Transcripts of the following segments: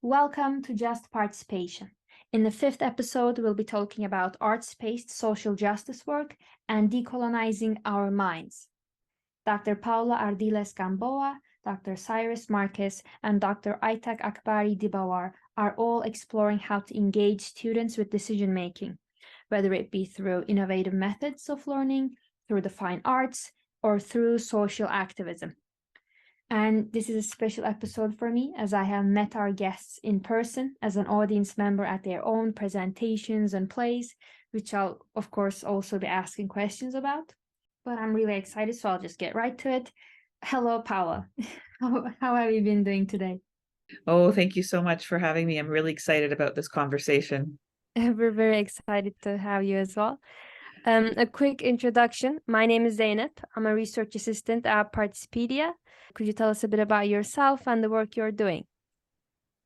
Welcome to Just Participation. In the fifth episode, we'll be talking about arts-based social justice work and decolonizing our minds. Dr. Paula Ardiles Gamboa, Dr. Cyrus Marquez, and Dr. Aitak Akbari Dibawar are all exploring how to engage students with decision-making, whether it be through innovative methods of learning, through the fine arts, or through social activism. And this is a special episode for me as I have met our guests in person as an audience member at their own presentations and plays, which I'll, of course, also be asking questions about. But I'm really excited, so I'll just get right to it. Hello, Paula. How have you been doing today? Oh, thank you so much for having me. I'm really excited about this conversation. We're very excited to have you as well. A quick introduction. My name is Zeynep. I'm a research assistant at Participedia. Could you tell us a bit about yourself and the work you're doing?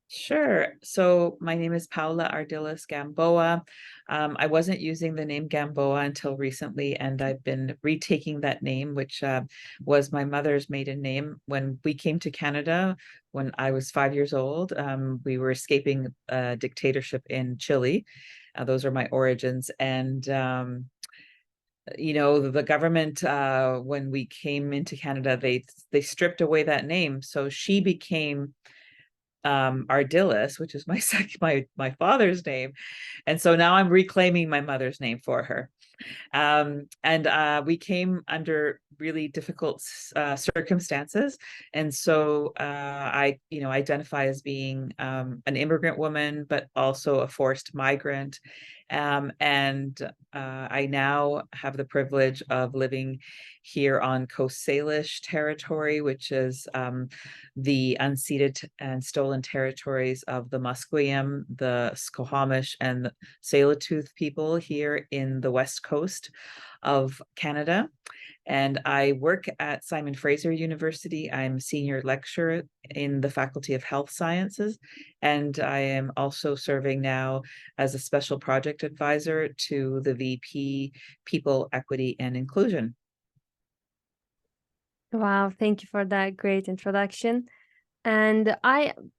Sure. So my name is Paula Ardiles Gamboa. I wasn't using the name Gamboa until recently, and I've been retaking that name, which was my mother's maiden name. When we came to Canada, when I was 5 years old, we were escaping a dictatorship in Chile. Those are my origins. And the government, when we came into Canada, they stripped away that name. So she became Ardilis, which is my father's name. And so now I'm reclaiming my mother's name for her. And we came under really difficult circumstances. And so I identify as being an immigrant woman, but also a forced migrant. And I now have the privilege of living here on Coast Salish territory, which is the unceded and stolen territories of the Musqueam, the Squamish, and the Tsleil-Waututh people here in the West Coast of Canada. And I work at Simon Fraser University. I'm a senior lecturer in the Faculty of Health Sciences, and I am also serving now as a special project advisor to the VP People, Equity, and Inclusion. Wow, thank you for that great introduction. And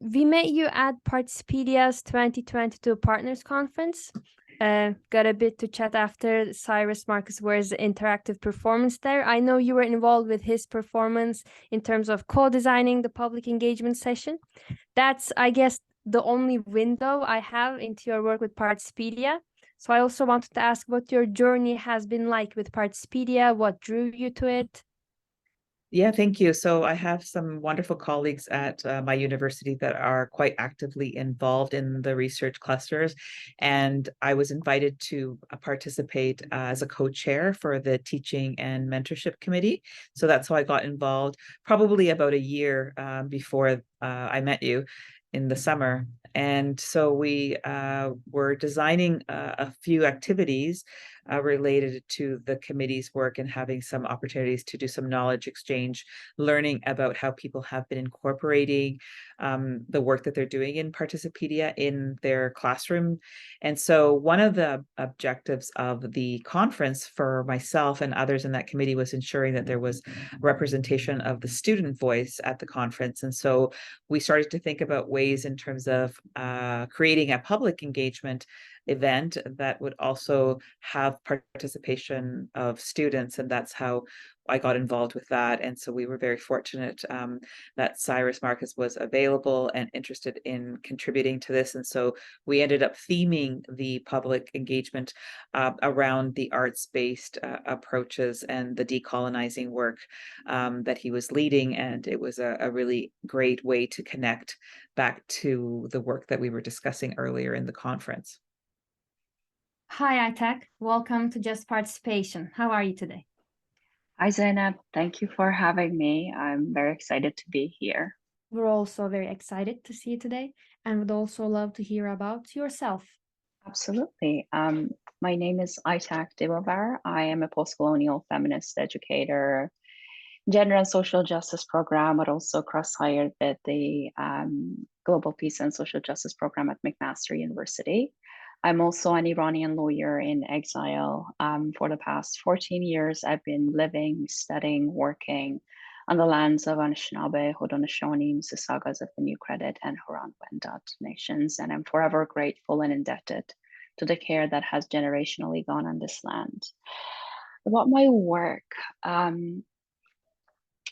we met you at Participedia's 2022 Partners Conference. Got a bit to chat after Cyrus Marcus Ware's interactive performance there. I know you were involved with his performance in terms of co-designing the public engagement session. That's, I guess, the only window I have into your work with Participedia. So I also wanted to ask what your journey has been like with Participedia, what drew you to it? Yeah, thank you. So I have some wonderful colleagues at my university that are quite actively involved in the research clusters. And I was invited to participate as a co-chair for the teaching and mentorship committee. So that's how I got involved, probably about a year before I met you in the summer. And so we were designing a few activities related to the committee's work and having some opportunities to do some knowledge exchange, learning about how people have been incorporating the work that they're doing in Participedia in their classroom. And so one of the objectives of the conference for myself and others in that committee was ensuring that there was representation of the student voice at the conference. And so we started to think about ways in terms of creating a public engagement event that would also have participation of students, and that's how I got involved with that. And so we were very fortunate that Cyrus Marcus was available and interested in contributing to this. And so we ended up theming the public engagement around the arts-based approaches and the decolonizing work that he was leading. And it was a really great way to connect back to the work that we were discussing earlier in the conference. Hi, Aitak. Welcome to Just Participation. How are you today? Hi, Zainab. Thank you for having me. I'm very excited to be here. We're also very excited to see you today and would also love to hear about yourself. Absolutely. My name is Aitak Dibawar. I am a post-colonial feminist educator, gender and social justice program, but also cross-hired with the Global Peace and Social Justice program at McMaster University. I'm also an Iranian lawyer in exile. For the past 14 years, I've been living, studying, working on the lands of Anishinaabe, Haudenosaunee, Mississaugas of the New Credit, and Huron-Wendat nations. And I'm forever grateful and indebted to the care that has generationally gone on this land. About my work,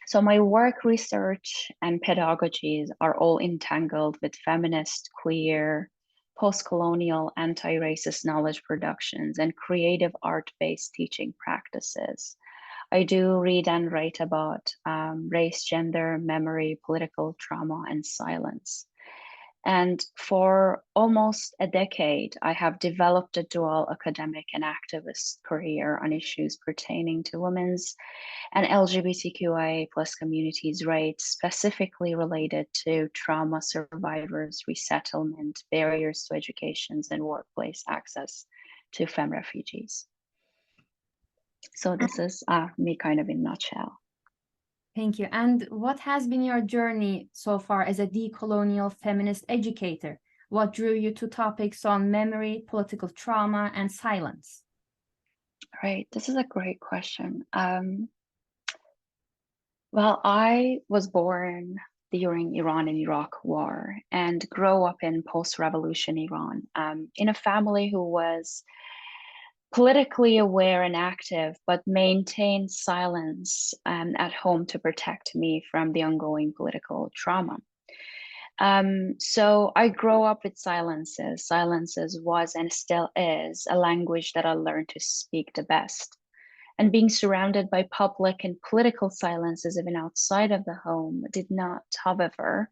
so my work, research, and pedagogies are all entangled with feminist, queer, post-colonial, anti-racist knowledge productions and creative art-based teaching practices. I do read and write about race, gender, memory, political trauma, and silence. And for almost a decade, I have developed a dual academic and activist career on issues pertaining to women's and LGBTQIA plus communities' rights, specifically related to trauma survivors, resettlement, barriers to education, and workplace access to femme refugees. So this is me kind of in a nutshell. Thank you. And what has been your journey so far as a decolonial feminist educator? What drew you to topics on memory, political trauma, and silence? Right, this is a great question. Well, I was born during Iran and Iraq war and grew up in post-revolution Iran in a family who was politically aware and active, but maintained silence at home to protect me from the ongoing political trauma. So I grew up with silences. Silences was and still is a language that I learned to speak the best. And being surrounded by public and political silences, even outside of the home, did not, however,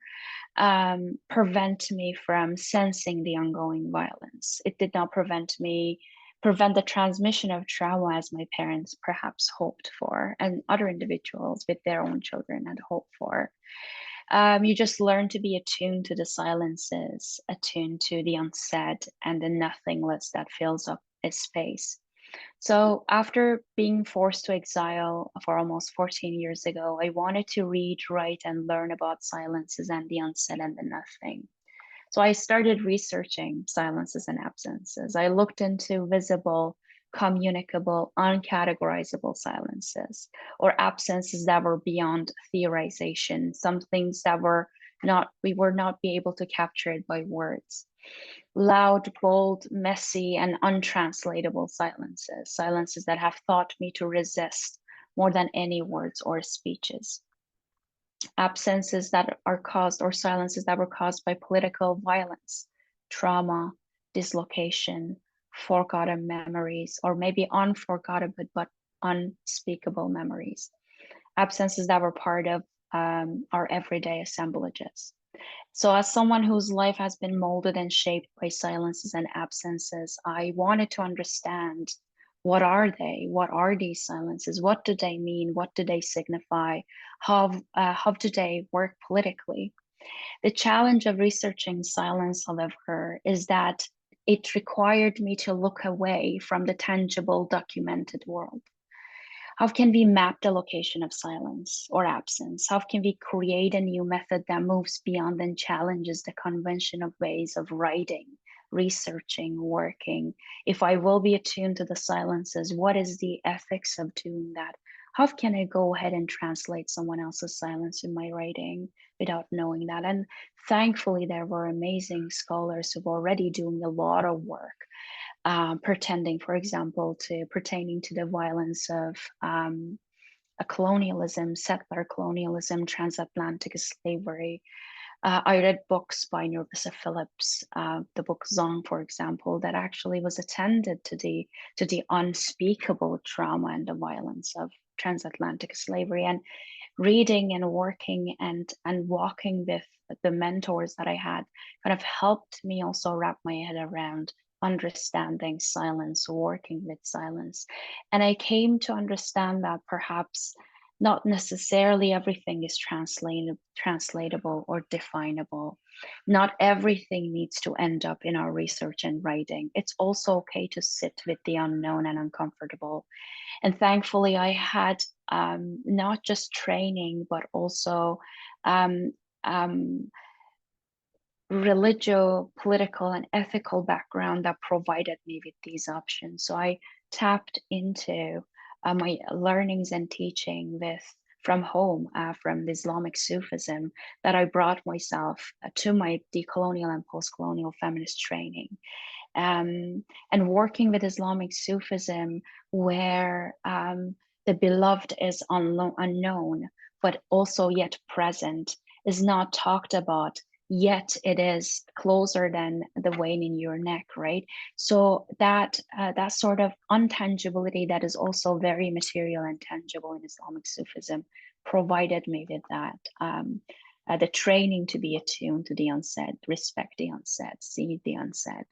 prevent me from sensing the ongoing violence. It did not prevent the transmission of trauma as my parents perhaps hoped for, and other individuals with their own children had hoped for. You just learn to be attuned to the silences, attuned to the unsaid, and the nothingness that fills up a space. So after being forced to exile for almost 14 years ago, I wanted to read, write, and learn about silences and the unsaid and the nothing. So I started researching silences and absences. I looked into visible, communicable, uncategorizable silences, or absences that were beyond theorization, some things that we were not be able to capture it by words. Loud, bold, messy, and untranslatable silences, silences that have taught me to resist more than any words or speeches. Absences that are caused, or silences that were caused by political violence, trauma, dislocation, forgotten memories, or maybe unforgotten but unspeakable memories. Absences that were part of our everyday assemblages. So as someone whose life has been molded and shaped by silences and absences, I wanted to understand, what are they? What are these silences? What do they mean? What do they signify? How do they work politically? The challenge of researching silence, however, is that it required me to look away from the tangible, documented world. How can we map the location of silence or absence? How can we create a new method that moves beyond and challenges the convention of ways of writing, researching, working? If I will be attuned to the silences, what is the ethics of doing that? How can I go ahead and translate someone else's silence in my writing without knowing that? And thankfully, there were amazing scholars who were already doing a lot of work. Pertaining to the violence of a colonialism, settler colonialism, transatlantic slavery. I read books by Nerissa Phillips, the book Zong, for example, that actually was attended to the unspeakable trauma and the violence of transatlantic slavery. And reading and working and walking with the mentors that I had kind of helped me also wrap my head around understanding silence, working with silence. And I came to understand that perhaps not necessarily everything is translatable or definable. Not everything needs to end up in our research and writing. It's also okay to sit with the unknown and uncomfortable. And thankfully, I had not just training, but also political, and ethical background that provided me with these options. So I tapped into my learnings and teaching with from home, from the Islamic Sufism, that I brought myself to my decolonial and post-colonial feminist training. And working with Islamic Sufism, where the beloved is unknown, but also yet present, is not talked about, yet it is closer than the vein in your neck, right? So that sort of untangibility that is also very material and tangible in Islamic Sufism provided me with that. The training to be attuned to the unsaid, respect the unsaid, see the unsaid,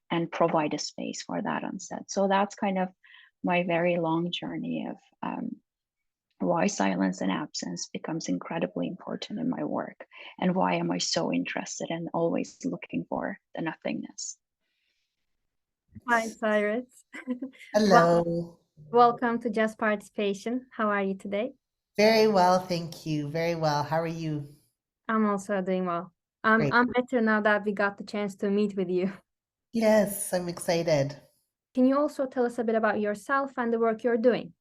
and provide a space for that unsaid. So that's kind of my very long journey of why silence and absence becomes incredibly important in my work, and why am I so interested in always looking for the nothingness. Hi, Cyrus. Hello. Welcome to Just Participation. How are you today? Very well, thank you. Very well. How are you? I'm also doing well. Great. I'm better now that we got the chance to meet with you. Yes, I'm excited. Can you also tell us a bit about yourself and the work you're doing?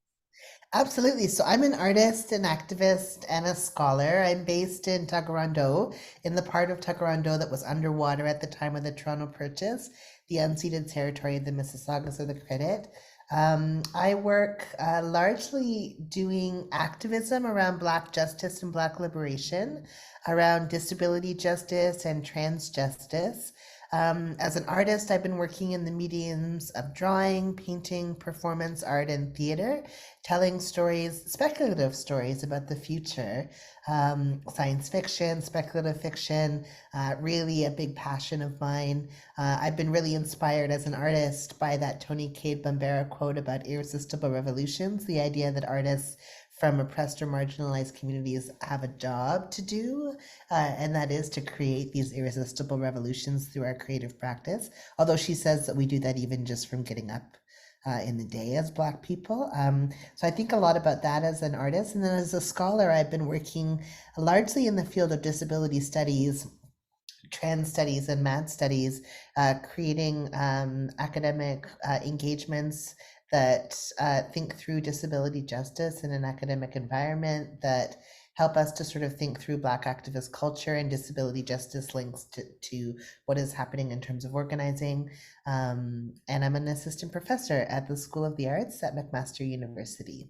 Absolutely. So I'm an artist, an activist, and a scholar. I'm based in Taekwondo, in the part of Taekwondo that was underwater at the time of the Toronto Purchase, the unceded territory of the Mississaugas of the Credit. I work largely doing activism around Black justice and Black liberation, around disability justice and trans justice. As an artist, I've been working in the mediums of drawing, painting, performance art, and theater, telling stories, speculative stories about the future, science fiction, speculative fiction, really a big passion of mine. I've been really inspired as an artist by that Tony Cade Bambara quote about irresistible revolutions, the idea that artists from oppressed or marginalized communities have a job to do, and that is to create these irresistible revolutions through our creative practice. Although she says that we do that even just from getting up in the day as Black people. So I think a lot about that as an artist. And then as a scholar, I've been working largely in the field of disability studies, trans studies, and MAD studies, creating academic engagements that think through disability justice in an academic environment, that help us to sort of think through Black activist culture and disability justice links to what is happening in terms of organizing. And I'm an assistant professor at the School of the Arts at McMaster University.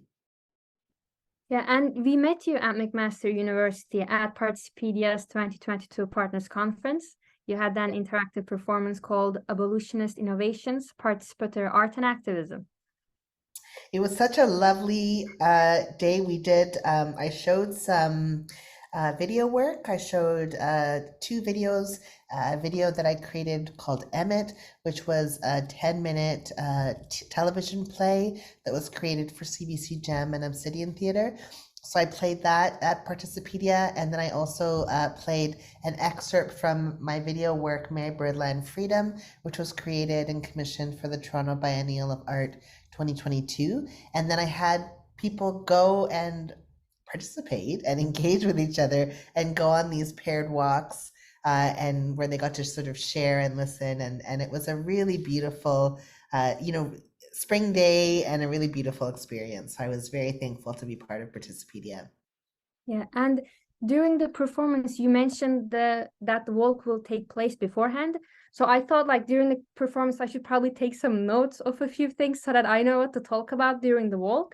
Yeah, and we met you at McMaster University at Participedia's 2022 Partners Conference. You had an interactive performance called Abolitionist Innovations, Participatory Art and Activism. It was such a lovely day. We did, I showed some video work. I showed 2 videos, a video that I created called Emmett, which was a 10-minute television play that was created for CBC Gem and Obsidian Theatre. So I played that at Participedia, and then I also played an excerpt from my video work, Mary Birdland Freedom, which was created and commissioned for the Toronto Biennial of Art 2022. And then I had people go and participate and engage with each other and go on these paired walks, and where they got to sort of share and listen. And it was a really beautiful, spring day and a really beautiful experience. I was very thankful to be part of Participedia. Yeah, and during the performance, you mentioned that the walk will take place beforehand. So I thought, like, during the performance, I should probably take some notes of a few things so that I know what to talk about during the walk.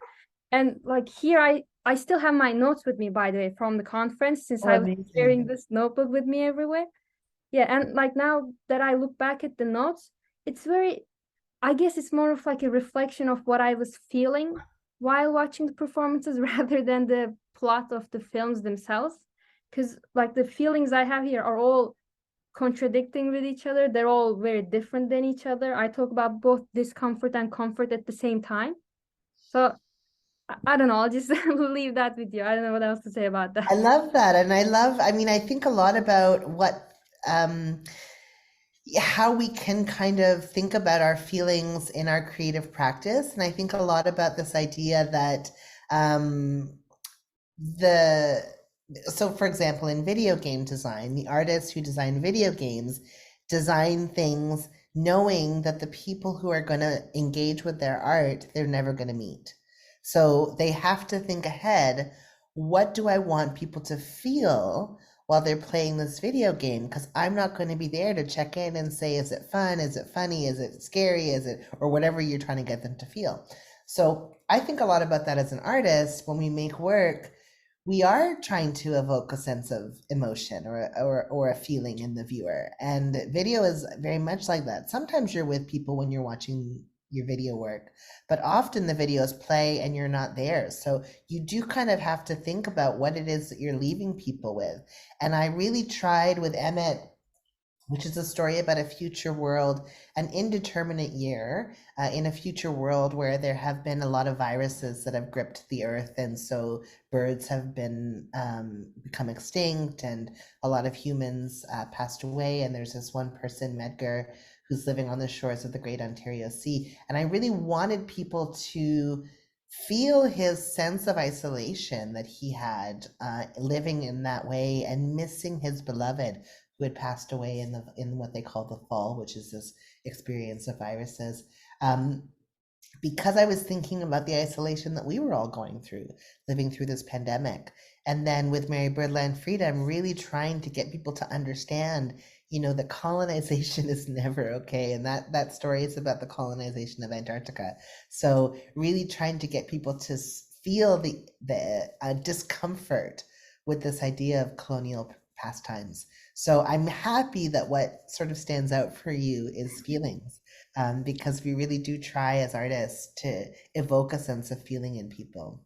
And like here, I still have my notes with me, by the way, from the conference, since I was carrying this notebook with me everywhere. Yeah, and like now that I look back at the notes, it's very, I guess it's more of like a reflection of what I was feeling while watching the performances rather than the plot of the films themselves. Because like the feelings I have here are all contradicting with each other. They're all very different than each other. I talk about both discomfort and comfort at the same time. So I don't know, I'll just leave that with you. I don't know what else to say about that. I love that. And I think a lot about what, how we can kind of think about our feelings in our creative practice. And I think a lot about this idea that so for example, in video game design, the artists who design video games design things knowing that the people who are going to engage with their art, they're never going to meet. So they have to think ahead. what do I want people to feel while they're playing this video game? Because I'm not going to be there to check in and say, is it fun? Is it funny? Is it scary? Is it, or whatever you're trying to get them to feel. So I think a lot about that as an artist. When we make work, we are trying to evoke a sense of emotion or a feeling in the viewer. And video is very much like that. Sometimes you're with people when you're watching your video work, but often the videos play and you're not there. So you do kind of have to think about what it is that you're leaving people with. And I really tried with Emmett, which is a story about a future world, an indeterminate year, in a future world where there have been a lot of viruses that have gripped the earth, and so birds have been become extinct, and a lot of humans passed away. And there's this one person, Medgar, who's living on the shores of the Great Ontario Sea. And I really wanted people to feel his sense of isolation that he had living in that way and missing his beloved who had passed away in what they call the fall, which is this experience of viruses. Because I was thinking about the isolation that we were all going through, living through this pandemic. And then with Mary Birdland Freedom, really trying to get people to understand, that colonization is never okay. And that story is about the colonization of Antarctica. So really trying to get people to feel the discomfort with this idea of colonial pastimes. So I'm happy that what sort of stands out for you is feelings, because we really do try as artists to evoke a sense of feeling in people.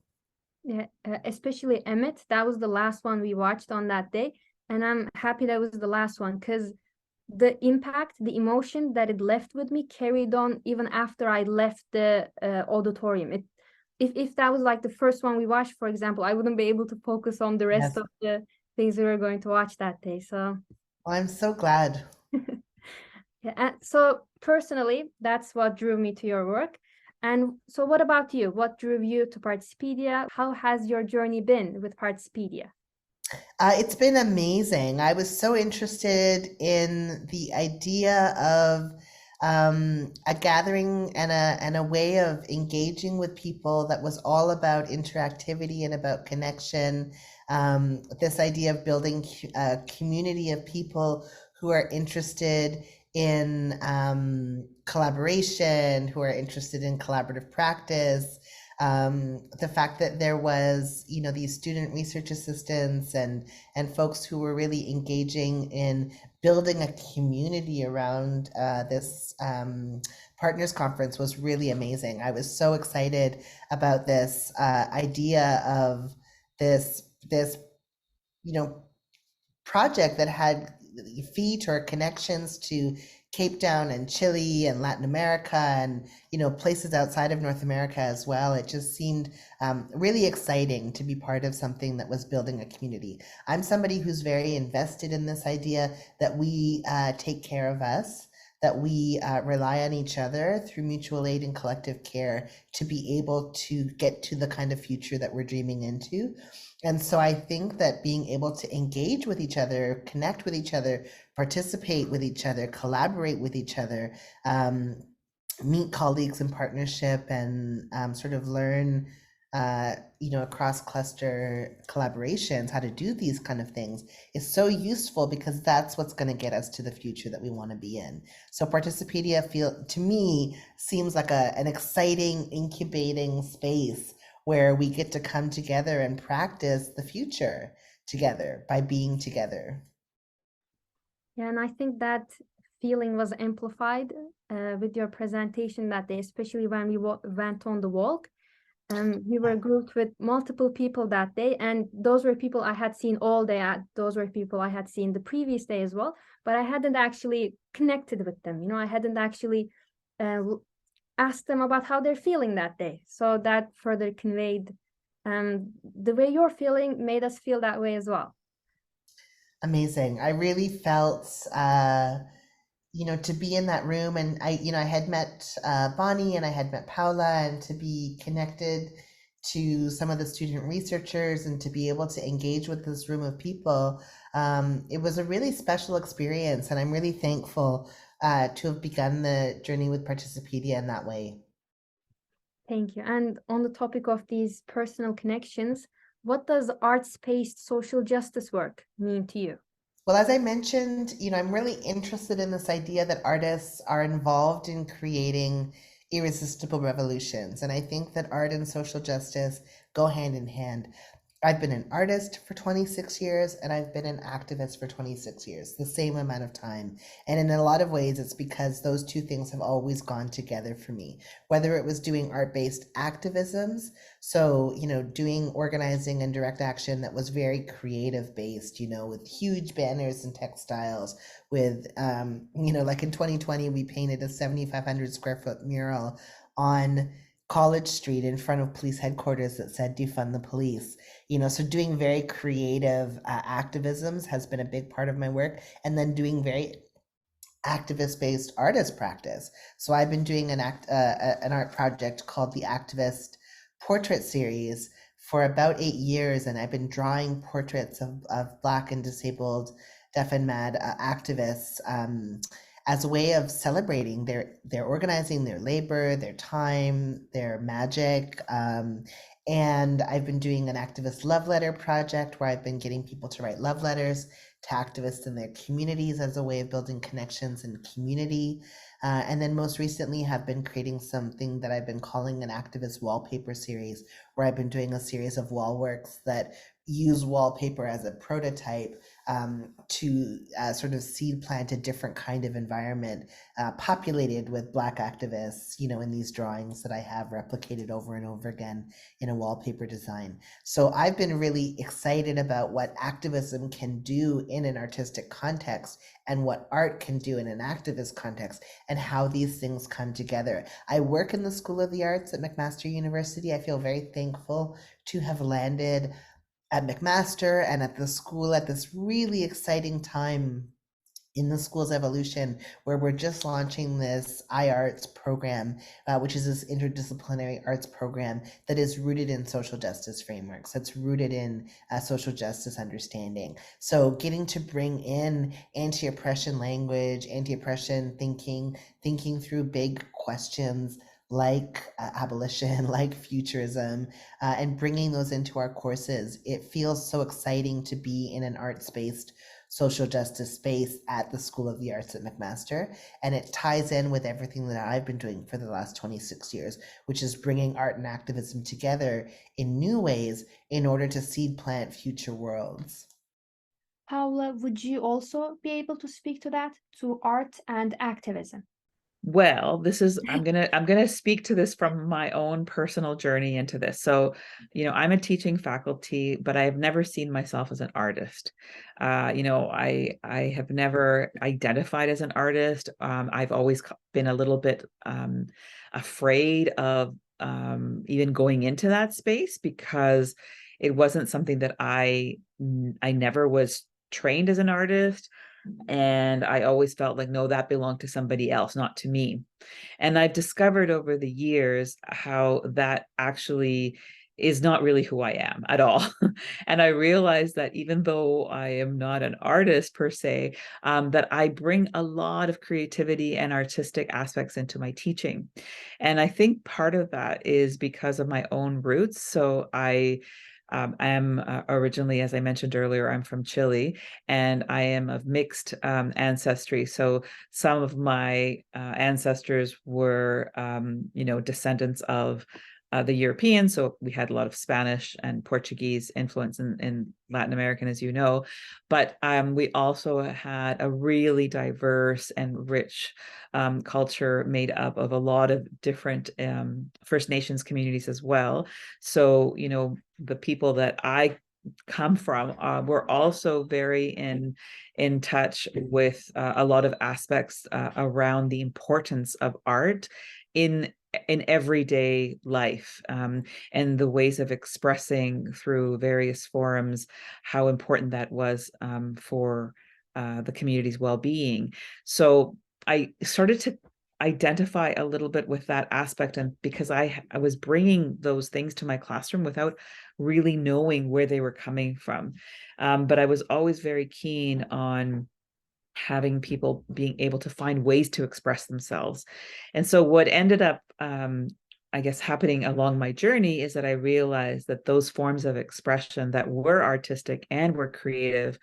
Yeah, especially Emmett. That was the last one we watched on that day. And I'm happy that was the last one because the impact, the emotion that it left with me carried on even after I left the auditorium. If that was like the first one we watched, for example, I wouldn't be able to focus on the rest Yes. of the things we were going to watch that day. So Well, I'm so glad. yeah, and so personally, that's what drew me to your work. And so what about you? What drew you to Participedia? How has your journey been with Participedia? It's been amazing. I was so interested in the idea of a gathering and a way of engaging with people that was all about interactivity and about connection. This idea of building a community of people who are interested in collaboration, who are interested in collaborative practice. The fact that there was, these student research assistants and folks who were really engaging in building a community around this partners conference was really amazing. I was so excited about this idea of this project that had feet or connections to Cape Town and Chile and Latin America and places outside of North America as well. It just seemed really exciting to be part of something that was building a community. I'm somebody who's very invested in this idea that we take care of us, that we rely on each other through mutual aid and collective care to be able to get to the kind of future that we're dreaming into. And so I think that being able to engage with each other, connect with each other, participate with each other, collaborate with each other, meet colleagues in partnership, and sort of learn, across cluster collaborations, how to do these kind of things is so useful because that's what's going to get us to the future that we want to be in. So Participedia to me seems like an exciting incubating space where we get to come together and practice the future together by being together. Yeah, and I think that feeling was amplified with your presentation that day, especially when we went on the walk. We were grouped with multiple people that day, and those were people I had seen all day. Those were people I had seen the previous day as well, but I hadn't actually connected with them. I hadn't actually asked them about how they're feeling that day. So that further conveyed the way you're feeling made us feel that way as well. Amazing. I really felt, to be in that room, and I had met Bonnie and I had met Paula, and to be connected to some of the student researchers and to be able to engage with this room of people, it was a really special experience, and I'm really thankful to have begun the journey with Participedia in that way. Thank you. And on the topic of these personal connections, What does arts-based social justice work mean to you? Well, as I mentioned, I'm really interested in this idea that artists are involved in creating irresistible revolutions. And I think that art and social justice go hand in hand. I've been an artist for 26 years and I've been an activist for 26 years, the same amount of time. And in a lot of ways, it's because those two things have always gone together for me, whether it was doing art-based activisms, so, doing organizing and direct action that was very creative based, with huge banners and textiles, with, like in 2020, we painted a 7,500 square foot mural on College Street in front of police headquarters that said defund the police. So doing very creative activisms has been a big part of my work, and then doing very activist-based artist practice. So I've been doing an art project called the Activist Portrait Series for about 8 years, and I've been drawing portraits of Black and disabled, deaf and mad activists as a way of celebrating their organizing, their labor, their time, their magic. And I've been doing an activist love letter project where I've been getting people to write love letters to activists in their communities as a way of building connections and community. And then most recently have been creating something that I've been calling an activist wallpaper series, where I've been doing a series of wall works that use wallpaper as a prototype to sort of seed plant a different kind of environment populated with Black activists, in these drawings that I have replicated over and over again in a wallpaper design. So I've been really excited about what activism can do in an artistic context and what art can do in an activist context and how these things come together. I work in the School of the Arts at McMaster University. I feel very thankful to have landed at McMaster and at the school at this really exciting time in the school's evolution, where we're just launching this iArts program, which is this interdisciplinary arts program that is rooted in social justice frameworks, that's rooted in social justice understanding. So getting to bring in anti-oppression language, anti-oppression thinking through big questions like abolition, like futurism, and bringing those into our courses. It feels so exciting to be in an arts-based social justice space at the School of the Arts at McMaster. And it ties in with everything that I've been doing for the last 26 years, which is bringing art and activism together in new ways in order to seed plant future worlds. Paula, would you also be able to speak to that, to art and activism? Well, I'm gonna speak to this from my own personal journey into this. So, I'm a teaching faculty, but I have never seen myself as an artist. I have never identified as an artist. I've always been a little bit afraid of even going into that space because it wasn't something that I never was trained as an artist. And I always felt like, no, that belonged to somebody else, not to me. And I've discovered over the years how that actually is not really who I am at all. And I realized that even though I am not an artist per se, that I bring a lot of creativity and artistic aspects into my teaching. And I think part of that is because of my own roots. So I am originally, as I mentioned earlier, I'm from Chile, and I am of mixed ancestry. So some of my ancestors were, descendants of the Europeans. So we had a lot of Spanish and Portuguese influence in Latin American, as you know. But we also had a really diverse and rich culture made up of a lot of different First Nations communities as well. So, the people that I come from were also very in touch with a lot of aspects around the importance of art in everyday life, and the ways of expressing through various forums how important that was for the community's well-being. So I started to identify a little bit with that aspect, and because I was bringing those things to my classroom without really knowing where they were coming from, but I was always very keen on having people being able to find ways to express themselves. And so what ended up I guess, happening along my journey is that I realized that those forms of expression that were artistic and were creative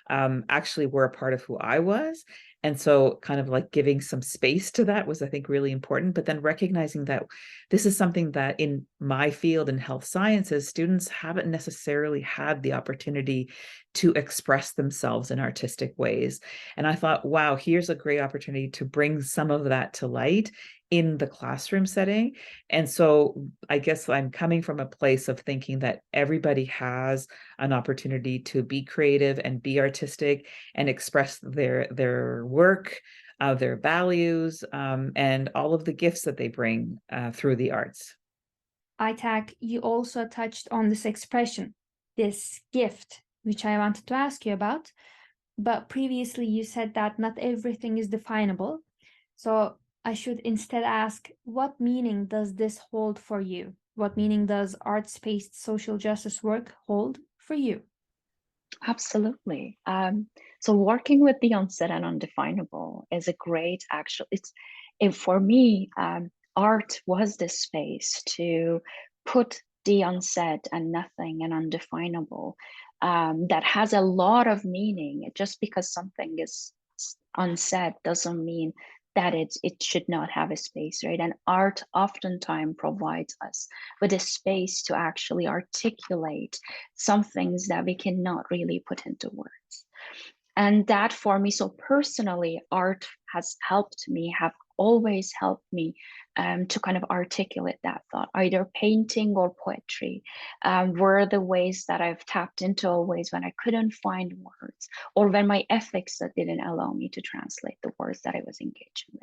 actually were a part of who I was. And so kind of like giving some space to that was, I think, really important. But then recognizing that this is something that in my field in health sciences, students haven't necessarily had the opportunity to express themselves in artistic ways. And I thought, wow, here's a great opportunity to bring some of that to light in the classroom setting. And so I guess I'm coming from a place of thinking that everybody has an opportunity to be creative and be artistic and express their work, their values, and all of the gifts that they bring through the arts. Aitak, you also touched on this expression, this gift, which I wanted to ask you about. But previously you said that not everything is definable. So I should instead ask, what meaning does this hold for you? What meaning does arts-based social justice work hold for you? Absolutely. So working with the unsaid and undefinable is a great for me, art was this space to put the unsaid and nothing and undefinable that has a lot of meaning. Just because something is unsaid doesn't mean that it should not have a space, right? And art oftentimes provides us with a space to actually articulate some things that we cannot really put into words. And that for me, so personally, art has helped me, have always helped me to kind of articulate that thought. Either painting or poetry were the ways that I've tapped into always when I couldn't find words, or when my ethics that didn't allow me to translate the words that I was engaging with.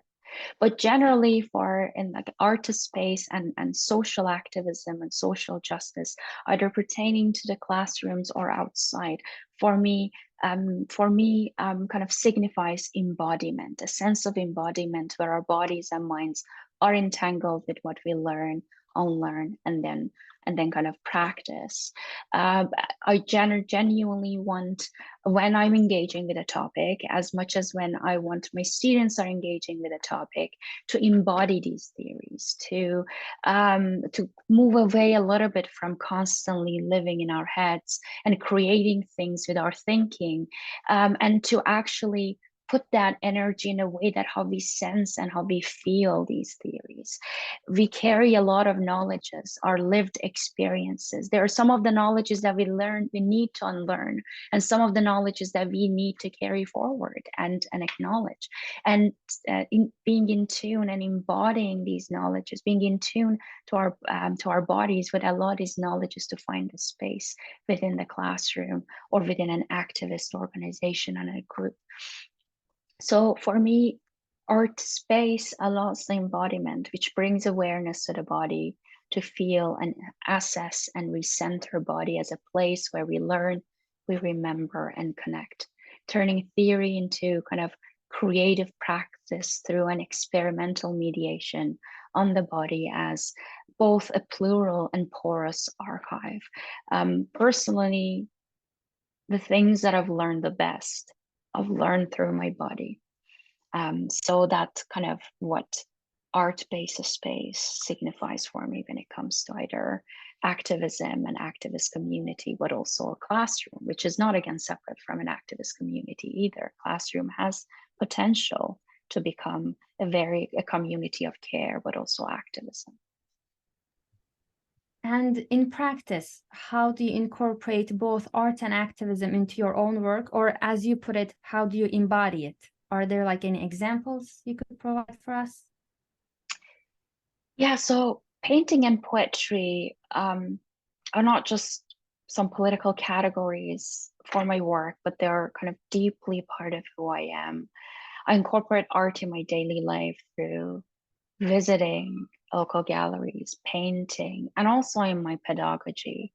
But generally for in like artist space and social activism and social justice, either pertaining to the classrooms or outside, for me kind of signifies embodiment, a sense of embodiment where our bodies and minds are entangled with what we learn, unlearn, and then kind of practice. I genuinely want, when I'm engaging with a topic, as much as when I want my students are engaging with a topic, to embody these theories, to move away a little bit from constantly living in our heads and creating things with our thinking, and to actually put that energy in a way that how we sense and how we feel these theories. We carry a lot of knowledges, our lived experiences. There are some of the knowledges that we learn, we need to unlearn, and some of the knowledges that we need to carry forward and acknowledge. And being in tune and embodying these knowledges, being in tune to our bodies would allow these knowledges to find a space within the classroom or within an activist organization and a group. So for me, art space allows the embodiment, which brings awareness to the body to feel and assess and recenter body as a place where we learn, we remember, and connect, turning theory into kind of creative practice through an experimental mediation on the body as both a plural and porous archive. Personally, the things that I've learned the best, I've learned through my body. So that's kind of what art-based space signifies for me when it comes to either activism and activist community, but also a classroom, which is not again separate from an activist community either. Classroom has potential to become a community of care, but also activism. And in practice, how do you incorporate both art and activism into your own work? Or as you put it, how do you embody it? Are there like any examples you could provide for us? Yeah, so painting and poetry are not just some political categories for my work, but they're kind of deeply part of who I am. I incorporate art in my daily life through visiting local galleries, painting, and also in my pedagogy.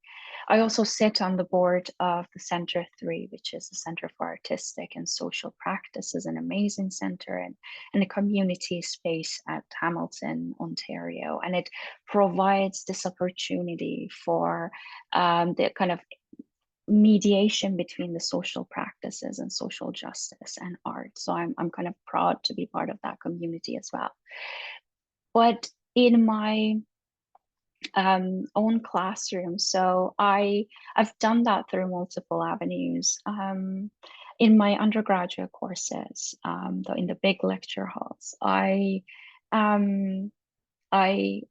I also sit on the board of the Center 3, which is the Center for Artistic and Social Practices, an amazing center and a community space at Hamilton, Ontario. And it provides this opportunity for the kind of mediation between the social practices and social justice and art. So I'm kind of proud to be part of that community as well. But in my own classroom. So I've done that through multiple avenues. In my undergraduate courses, in the big lecture halls, I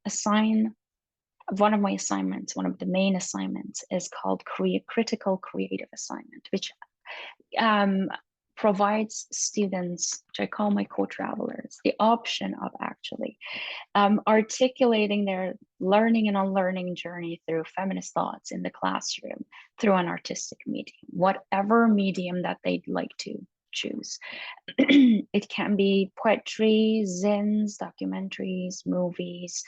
assign one of my assignments, one of the main assignments is called critical creative assignment, which provides students, which I call my co-travelers, the option of actually articulating their learning and unlearning journey through feminist thoughts in the classroom through an artistic medium, whatever medium that they'd like to choose. It can be poetry, zines, documentaries, movies,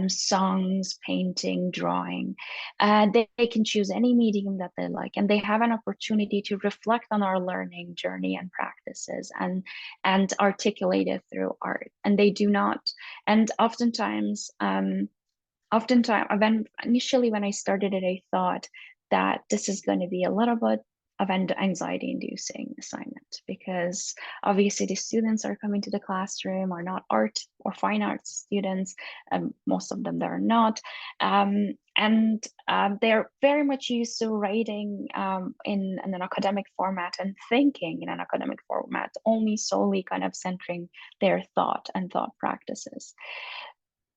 songs, painting, drawing. They can choose any medium that they like, and they have an opportunity to reflect on our learning journey and practices and articulate it through art. And they do not, and oftentimes, initially when I started it, I thought that this is going to be a little bit of an anxiety-inducing assignment, because obviously the students are coming to the classroom are not art or fine arts students, and most of them they're not, and they're very much used to writing in an academic format and thinking in an academic format, only solely kind of centering their thought and thought practices.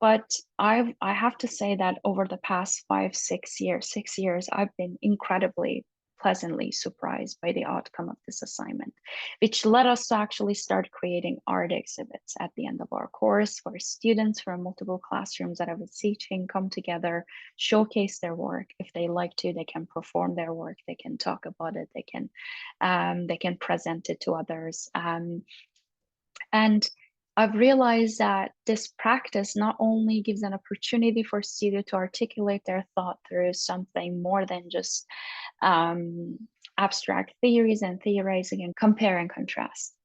But I have to say that over the past 6 years, I've been incredibly pleasantly surprised by the outcome of this assignment, which led us to actually start creating art exhibits at the end of our course, where students from multiple classrooms that I was teaching come together, showcase their work. If they like to, they can perform their work, they can talk about it, they can present it to others. And I've realized that this practice not only gives an opportunity for students to articulate their thought through something more than just abstract theories and theorizing and compare and contrast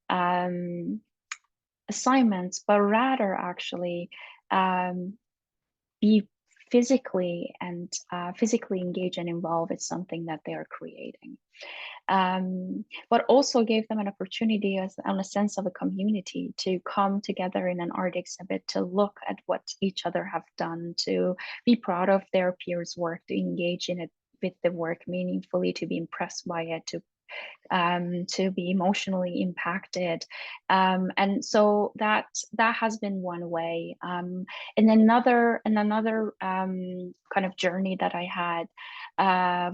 assignments, but rather actually be physically engaged and involved with something that they are creating. But also gave them an opportunity on a sense of a community to come together in an art exhibit, to look at what each other have done, to be proud of their peers' work, to engage in it with the work meaningfully, to be impressed by it, to be emotionally impacted, and so that has been one way. And another kind of journey that I had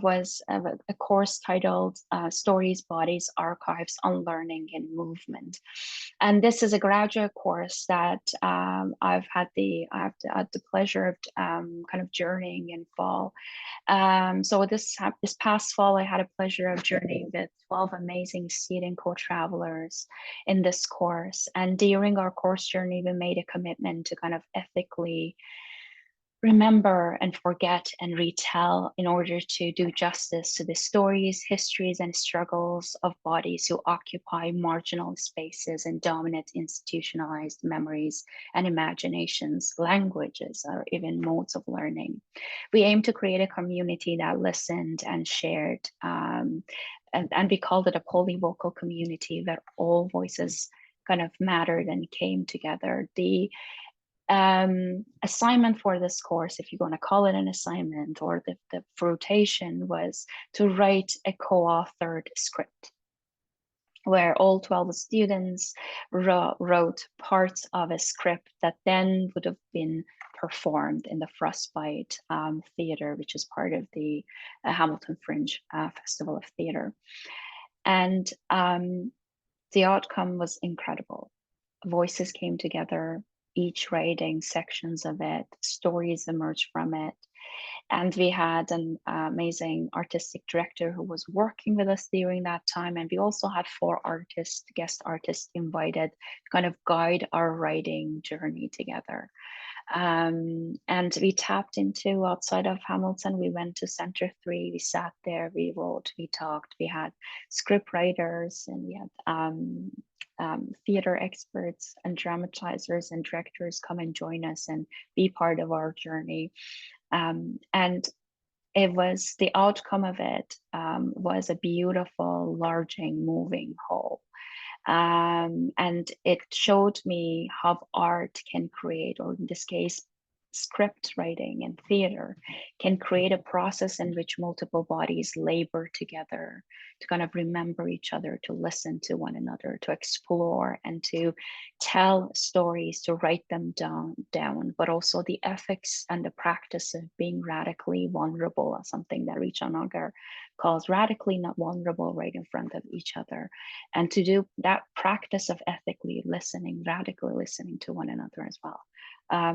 was a course titled Stories, Bodies, Archives, Unlearning and Movement. And this is a graduate course that I've had the pleasure of kind of journeying in fall. So this past fall, I had a pleasure of journeying with 12 amazing student co-travelers in this course. And during our course journey, we made a commitment to kind of ethically remember and forget and retell in order to do justice to the stories, histories, and struggles of bodies who occupy marginal spaces and dominate institutionalized memories and imaginations, languages, or even modes of learning. We aim to create a community that listened and shared, and we called it a polyvocal community where all voices kind of mattered and came together. The assignment for this course, if you're going to call it an assignment, or the rotation, was to write a co-authored script where all 12 students wrote parts of a script that then would have been performed in the Frostbite Theatre, which is part of the Hamilton Fringe Festival of Theatre. And the outcome was incredible. Voices came together, each writing sections of it, stories emerged from it. And we had an amazing artistic director who was working with us during that time. And we also had 4 guest artists invited to kind of guide our writing journey together. And we tapped into outside of Hamilton. We went to Center 3, we sat there, we wrote, we talked, we had script writers, and we had theater experts and dramatizers and directors come and join us and be part of our journey. And it was, the outcome of it was a beautiful, enlarging, moving whole. And it showed me how art can create, or in this case, script writing and theater can create a process in which multiple bodies labor together to kind of remember each other, to listen to one another, to explore and to tell stories, to write them down, but also the ethics and the practice of being radically vulnerable, something that Richa Nagar calls radically not vulnerable, right in front of each other. And to do that practice of ethically listening, radically listening to one another as well.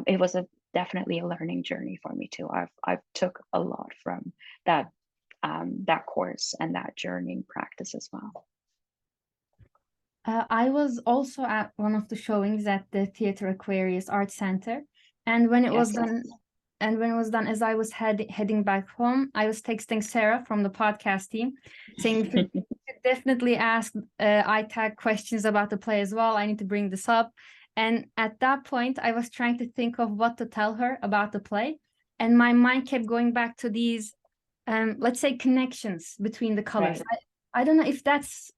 It was definitely a learning journey for me too. I've took a lot from that that course and that journey and practice as well. I was also at one of the showings at the Theatre Aquarius Art Center, and when it was done, as I was heading back home, I was texting Sarah from the podcast team, saying you should definitely ask ITAC questions about the play as well. I need to bring this up. And at that point, I was trying to think of what to tell her about the play, and my mind kept going back to these, let's say, connections between the colors. Right. I don't know if that's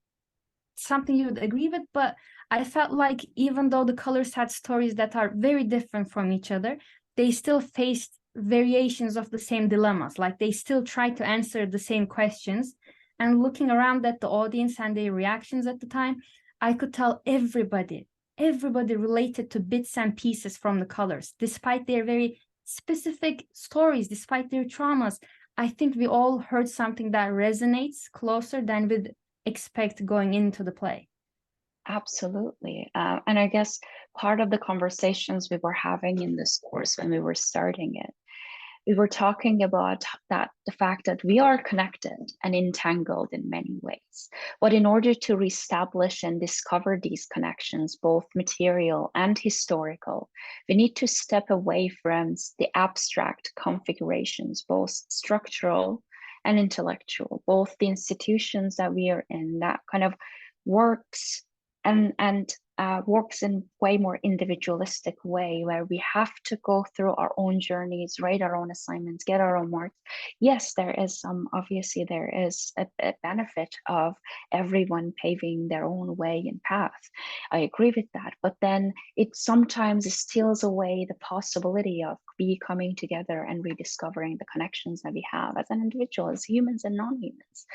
something you would agree with, but I felt like even though the colors had stories that are very different from each other, they still faced variations of the same dilemmas. Like they still tried to answer the same questions. And looking around at the audience and their reactions at the time, I could tell everybody related to bits and pieces from the colors, despite their very specific stories, despite their traumas. I think we all heard something that resonates closer than we'd expect going into the play. Absolutely. And I guess part of the conversations we were having in this course when we were starting it, we were talking about that the fact that we are connected and entangled in many ways. But in order to reestablish and discover these connections, both material and historical, we need to step away from the abstract configurations, both structural and intellectual, both the institutions that we are in that kind of works works in way more individualistic way, where we have to go through our own journeys, write our own assignments, get our own marks. Yes, there is obviously there is a benefit of everyone paving their own way and path. I agree with that, but then it sometimes steals away the possibility of we coming together and rediscovering the connections that we have as an individual, as humans and non-humans.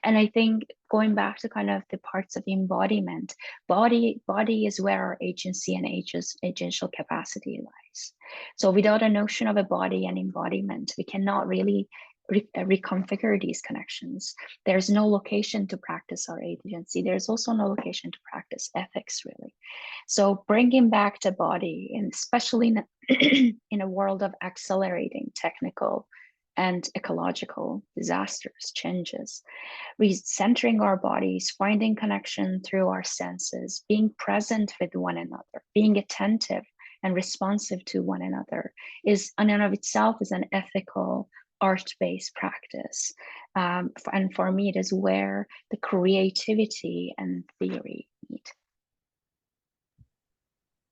And I think going back to kind of the parts of embodiment, body is where our agency and agential capacity lies. So without a notion of a body and embodiment, we cannot really reconfigure these connections. There's no location to practice our agency. There's also no location to practice ethics, really. So bringing back the body, and especially in a world of accelerating technical and ecological disasters, changes, recentering our bodies, finding connection through our senses, being present with one another, being attentive and responsive to one another is in and of itself is an ethical art-based practice. And for me, it is where the creativity and theory meet.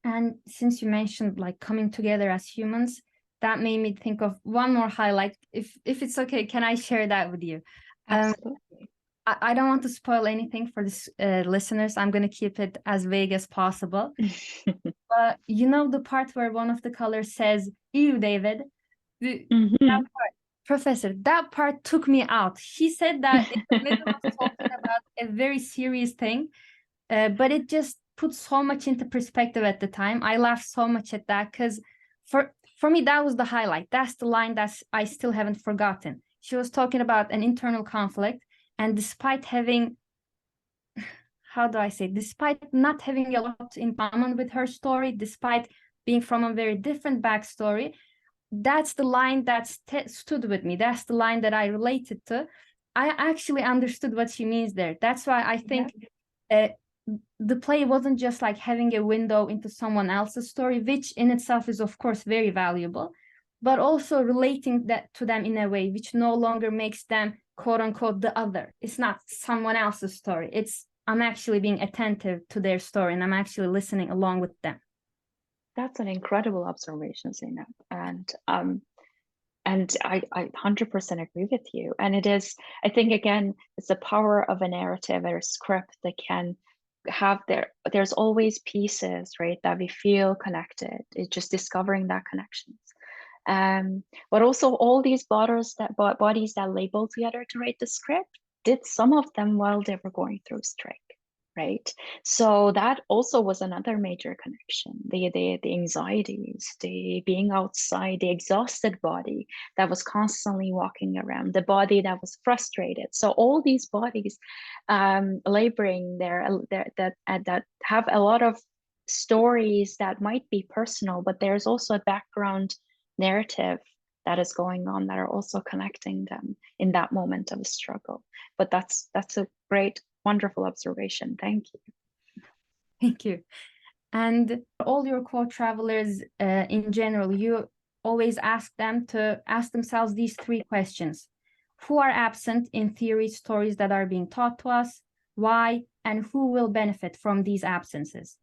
And since you mentioned like coming together as humans, that made me think of one more highlight. If it's okay, can I share that with you? Absolutely. I don't want to spoil anything for the listeners. I'm going to keep it as vague as possible. But you know the part where one of the colors says, "Ew, David." That part, Professor, that part took me out. She said that in the middle of talking about a very serious thing, but it just put so much into perspective at the time. I laughed so much at that because for me, that was the highlight. That's the line that I still haven't forgotten. She was talking about an internal conflict, and despite having, despite not having a lot in common with her story, despite being from a very different backstory, that's the line that stood with me. That's the line that I related to. I actually understood what she means there. That's why I think the play wasn't just like having a window into someone else's story, which in itself is of course very valuable, but also relating that to them in a way which no longer makes them quote unquote the other. It's not someone else's story. It's I'm actually being attentive to their story and I'm actually listening along with them. That's an incredible observation, Zainab. And I 100% agree with you. And it is, I think, again, it's the power of a narrative or a script that can have there's always pieces, right, that we feel connected. It's just discovering that connections. But also all these bodies that labeled together to write the script did some of them while they were going through strike, right? So that also was another major connection. The anxieties, the being outside, the exhausted body that was constantly walking around, the body that was frustrated. So all these bodies laboring there that have a lot of stories that might be personal, but there's also a background narrative that is going on that are also connecting them in that moment of struggle. But that's a great, wonderful observation. Thank you. Thank you. And all your co-travelers in general, you always ask them to ask themselves these three questions. Who are absent in theory stories that are being taught to us? Why? And who will benefit from these absences?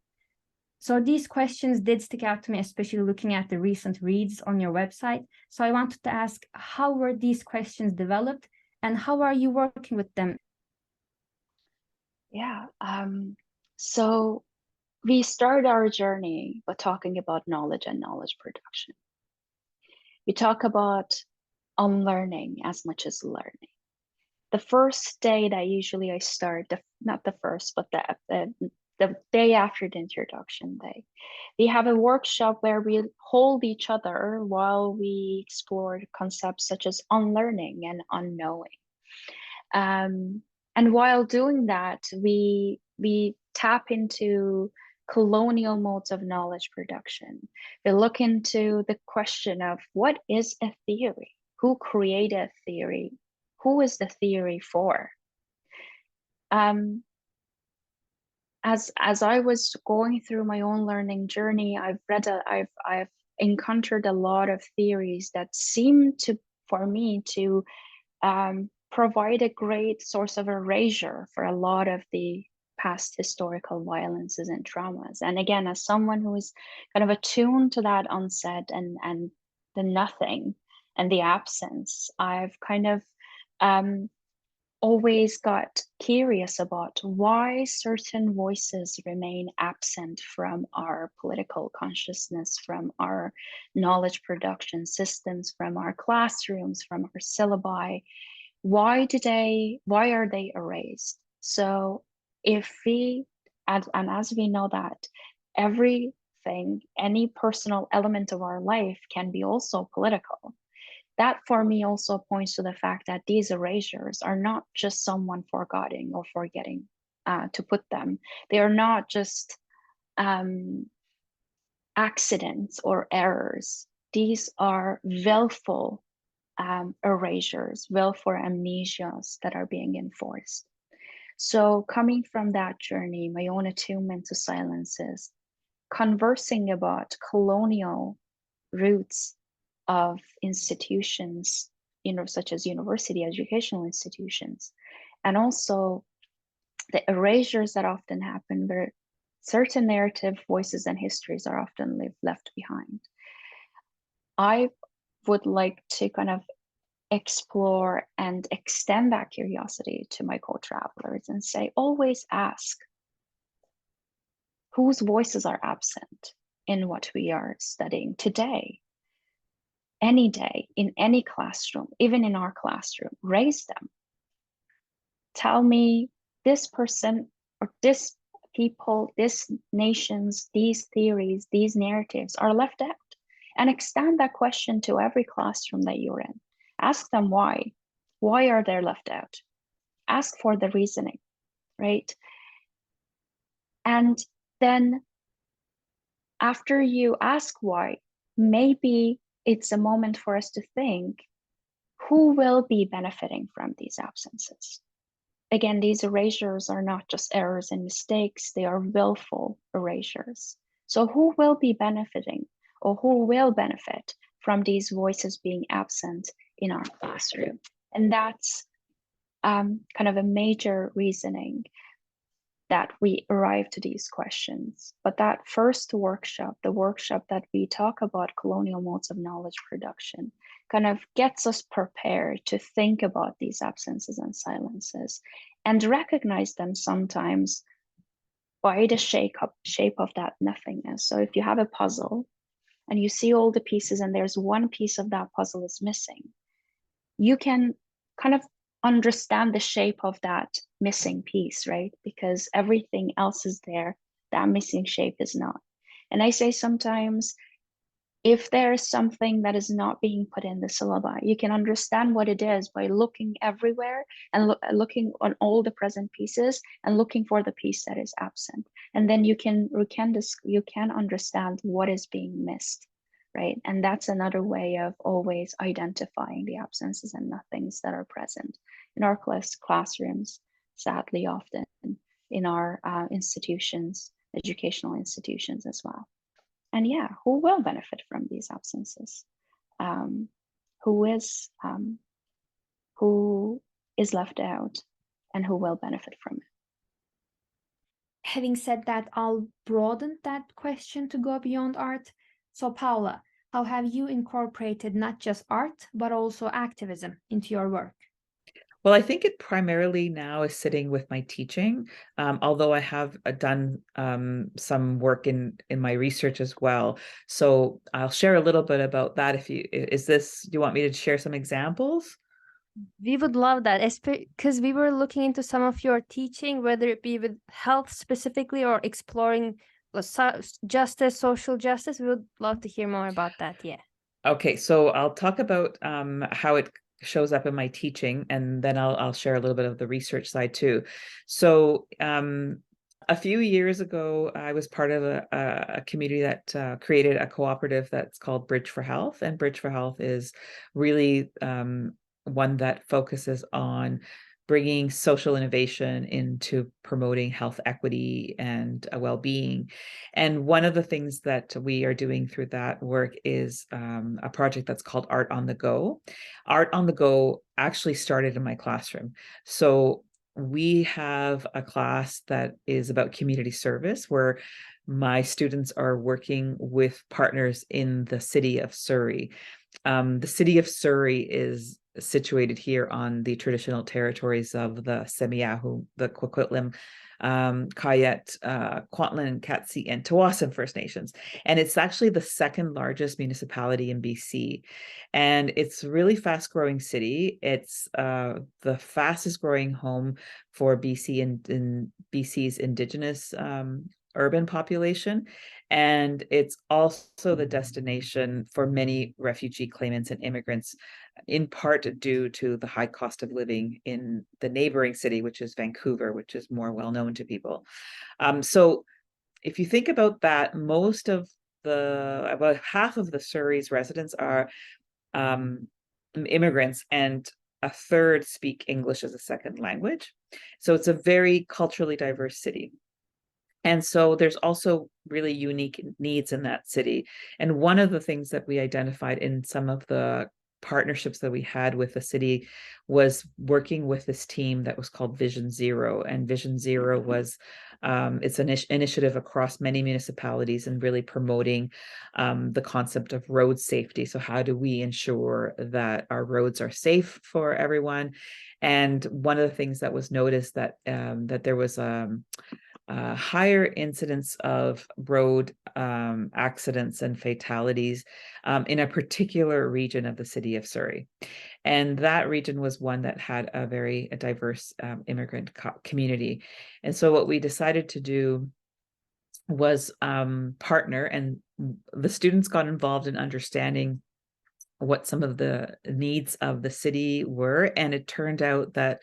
So these questions did stick out to me, especially looking at the recent reads on your website. So I wanted to ask, how were these questions developed and how are you working with them? Yeah, so we start our journey by talking about knowledge and knowledge production. We talk about unlearning as much as learning. The first day that usually I start, not the first, but the day after the introduction day, we have a workshop where we hold each other while we explore concepts such as unlearning and unknowing. And while doing that, we tap into colonial modes of knowledge production. We look into the question of what is a theory? Who created theory? Who is the theory for? As I was going through my own learning journey, I've encountered a lot of theories that seem to, for me, to provide a great source of erasure for a lot of the past historical violences and traumas. And again, as someone who is kind of attuned to that unsaid and the nothing and the absence, I've kind of always got curious about why certain voices remain absent from our political consciousness, from our knowledge production systems, from our classrooms, from our syllabi. Why are they erased? So if we, and as we know that everything, any personal element of our life can be also political, that for me also points to the fact that these erasures are not just someone forgetting or forgetting to put them. They are not just accidents or errors. These are willful erasures, willful amnesias that are being enforced. So coming from that journey, my own attunement to silences, conversing about colonial roots of institutions, such as university educational institutions, and also the erasures that often happen where certain narrative voices and histories are often left behind. I would like to kind of explore and extend that curiosity to my co-travelers and say, always ask whose voices are absent in what we are studying today. Any day, in any classroom, even in our classroom, raise them. Tell me this person or this people, this nations, these theories, these narratives are left out. And extend that question to every classroom that you're in. Ask them why. Why are they left out? Ask for the reasoning, right? And then after you ask why, maybe it's a moment for us to think, who will be benefiting from these absences? Again, these erasures are not just errors and mistakes, they are willful erasures. So who will be benefiting or who will benefit from these voices being absent in our classroom? And that's kind of a major reasoning that we arrive to these questions. But that first workshop, the workshop that we talk about colonial modes of knowledge production, kind of gets us prepared to think about these absences and silences and recognize them sometimes by the shape of that nothingness. So if you have a puzzle and you see all the pieces and there's one piece of that puzzle is missing, you can kind of understand the shape of that missing piece, right? Because everything else is there, that missing shape is not. And I say sometimes, if there is something that is not being put in the syllabi, you can understand what it is by looking everywhere and looking on all the present pieces and looking for the piece that is absent. And then you can understand what is being missed, right? And that's another way of always identifying the absences and nothings that are present in our classrooms, sadly, often in our institutions, educational institutions as well. And yeah, who will benefit from these absences? Who is left out, and who will benefit from it? Having said that, I'll broaden that question to go beyond art. So Paula, how have you incorporated not just art, but also activism into your work? Well, I think it primarily now is sitting with my teaching, although I have done some work in my research as well. So I'll share a little bit about that. Do you want me to share some examples? We would love that, because we were looking into some of your teaching, whether it be with health specifically or exploring justice, social justice. We would love to hear more about that. Yeah. Okay, so I'll talk about how it shows up in my teaching, and then I'll share a little bit of the research side too. So a few years ago, I was part of a community that created a cooperative that's called Bridge for Health, and Bridge for Health is really one that focuses on bringing social innovation into promoting health equity and well-being. And one of the things that we are doing through that work is a project that's called Art on the Go. Art on the Go actually started in my classroom. So we have a class that is about community service, where my students are working with partners in the city of Surrey. The city of Surrey is situated here on the traditional territories of the Semiahmoo, the Coquitlam, Kayet, Kwantlen, Katsi, and Tawasin First Nations. And it's actually the second largest municipality in BC. And it's a really fast growing city. It's the fastest growing home for BC and BC's Indigenous urban population. And it's also the destination for many refugee claimants and immigrants, in part due to the high cost of living in the neighboring city, which is Vancouver, which is more well known to people. So if you think about that, about half of the Surrey's residents are immigrants, and a third speak English as a second language. So it's a very culturally diverse city. And so there's also really unique needs in that city. And one of the things that we identified in some of the partnerships that we had with the city was working with this team that was called Vision Zero. And Vision Zero was it's an initiative across many municipalities and really promoting the concept of road safety. So how do we ensure that our roads are safe for everyone? And one of the things that was noticed that there was higher incidence of road accidents and fatalities in a particular region of the city of Surrey. And that region was one that had a very diverse immigrant community. And so what we decided to do was partner, and the students got involved in understanding what some of the needs of the city were. And it turned out that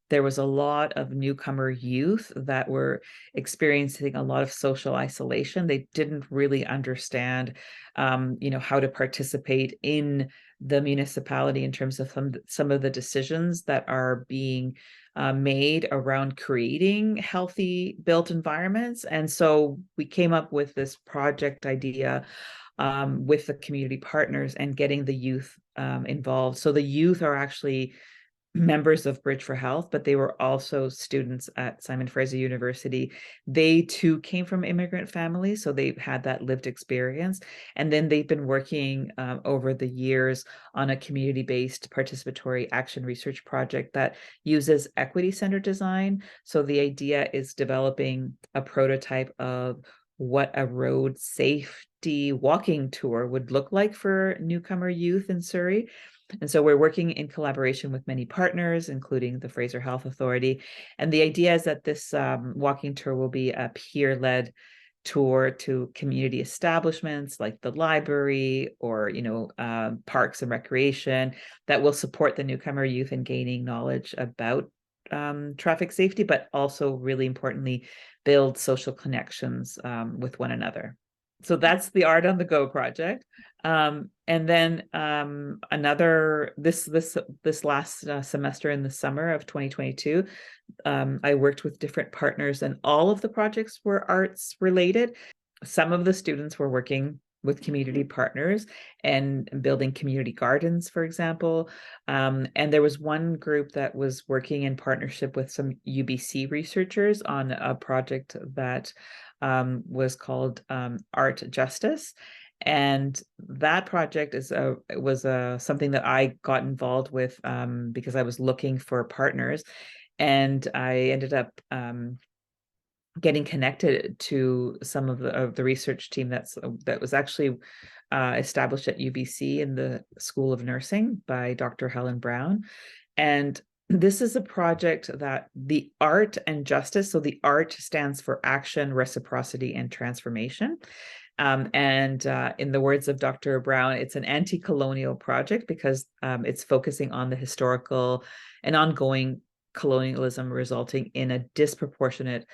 there was a lot of newcomer youth that were experiencing a lot of social isolation. They didn't really understand, how to participate in the municipality in terms of some of the decisions that are being made around creating healthy built environments. And so we came up with this project idea with the community partners and getting the youth involved. So the youth are actually members of Bridge for Health, but they were also students at Simon Fraser University. They too came from immigrant families, so they've had that lived experience. And then they've been working over the years on a community-based participatory action research project that uses equity-centered design. So the idea is developing a prototype of what a road safety walking tour would look like for newcomer youth in Surrey. And so we're working in collaboration with many partners, including the Fraser Health Authority. And the idea is that this walking tour will be a peer-led tour to community establishments like the library or, parks and recreation that will support the newcomer youth in gaining knowledge about traffic safety, but also really importantly, build social connections with one another. So that's the Art on the Go project. And then this last semester in the summer of 2022, I worked with different partners, and all of the projects were arts related. Some of the students were working with community partners and building community gardens, for example. And there was one group that was working in partnership with some UBC researchers on a project that was called Art Justice. And that project was something that I got involved with because I was looking for partners, and I ended up getting connected to some of the research team that was actually established at UBC in the School of Nursing by Dr. Helen Brown. And this is a project that the art and justice, so the art stands for action, reciprocity, and transformation. And in the words of Dr. Brown, it's an anti-colonial project because it's focusing on the historical and ongoing colonialism resulting in a disproportionate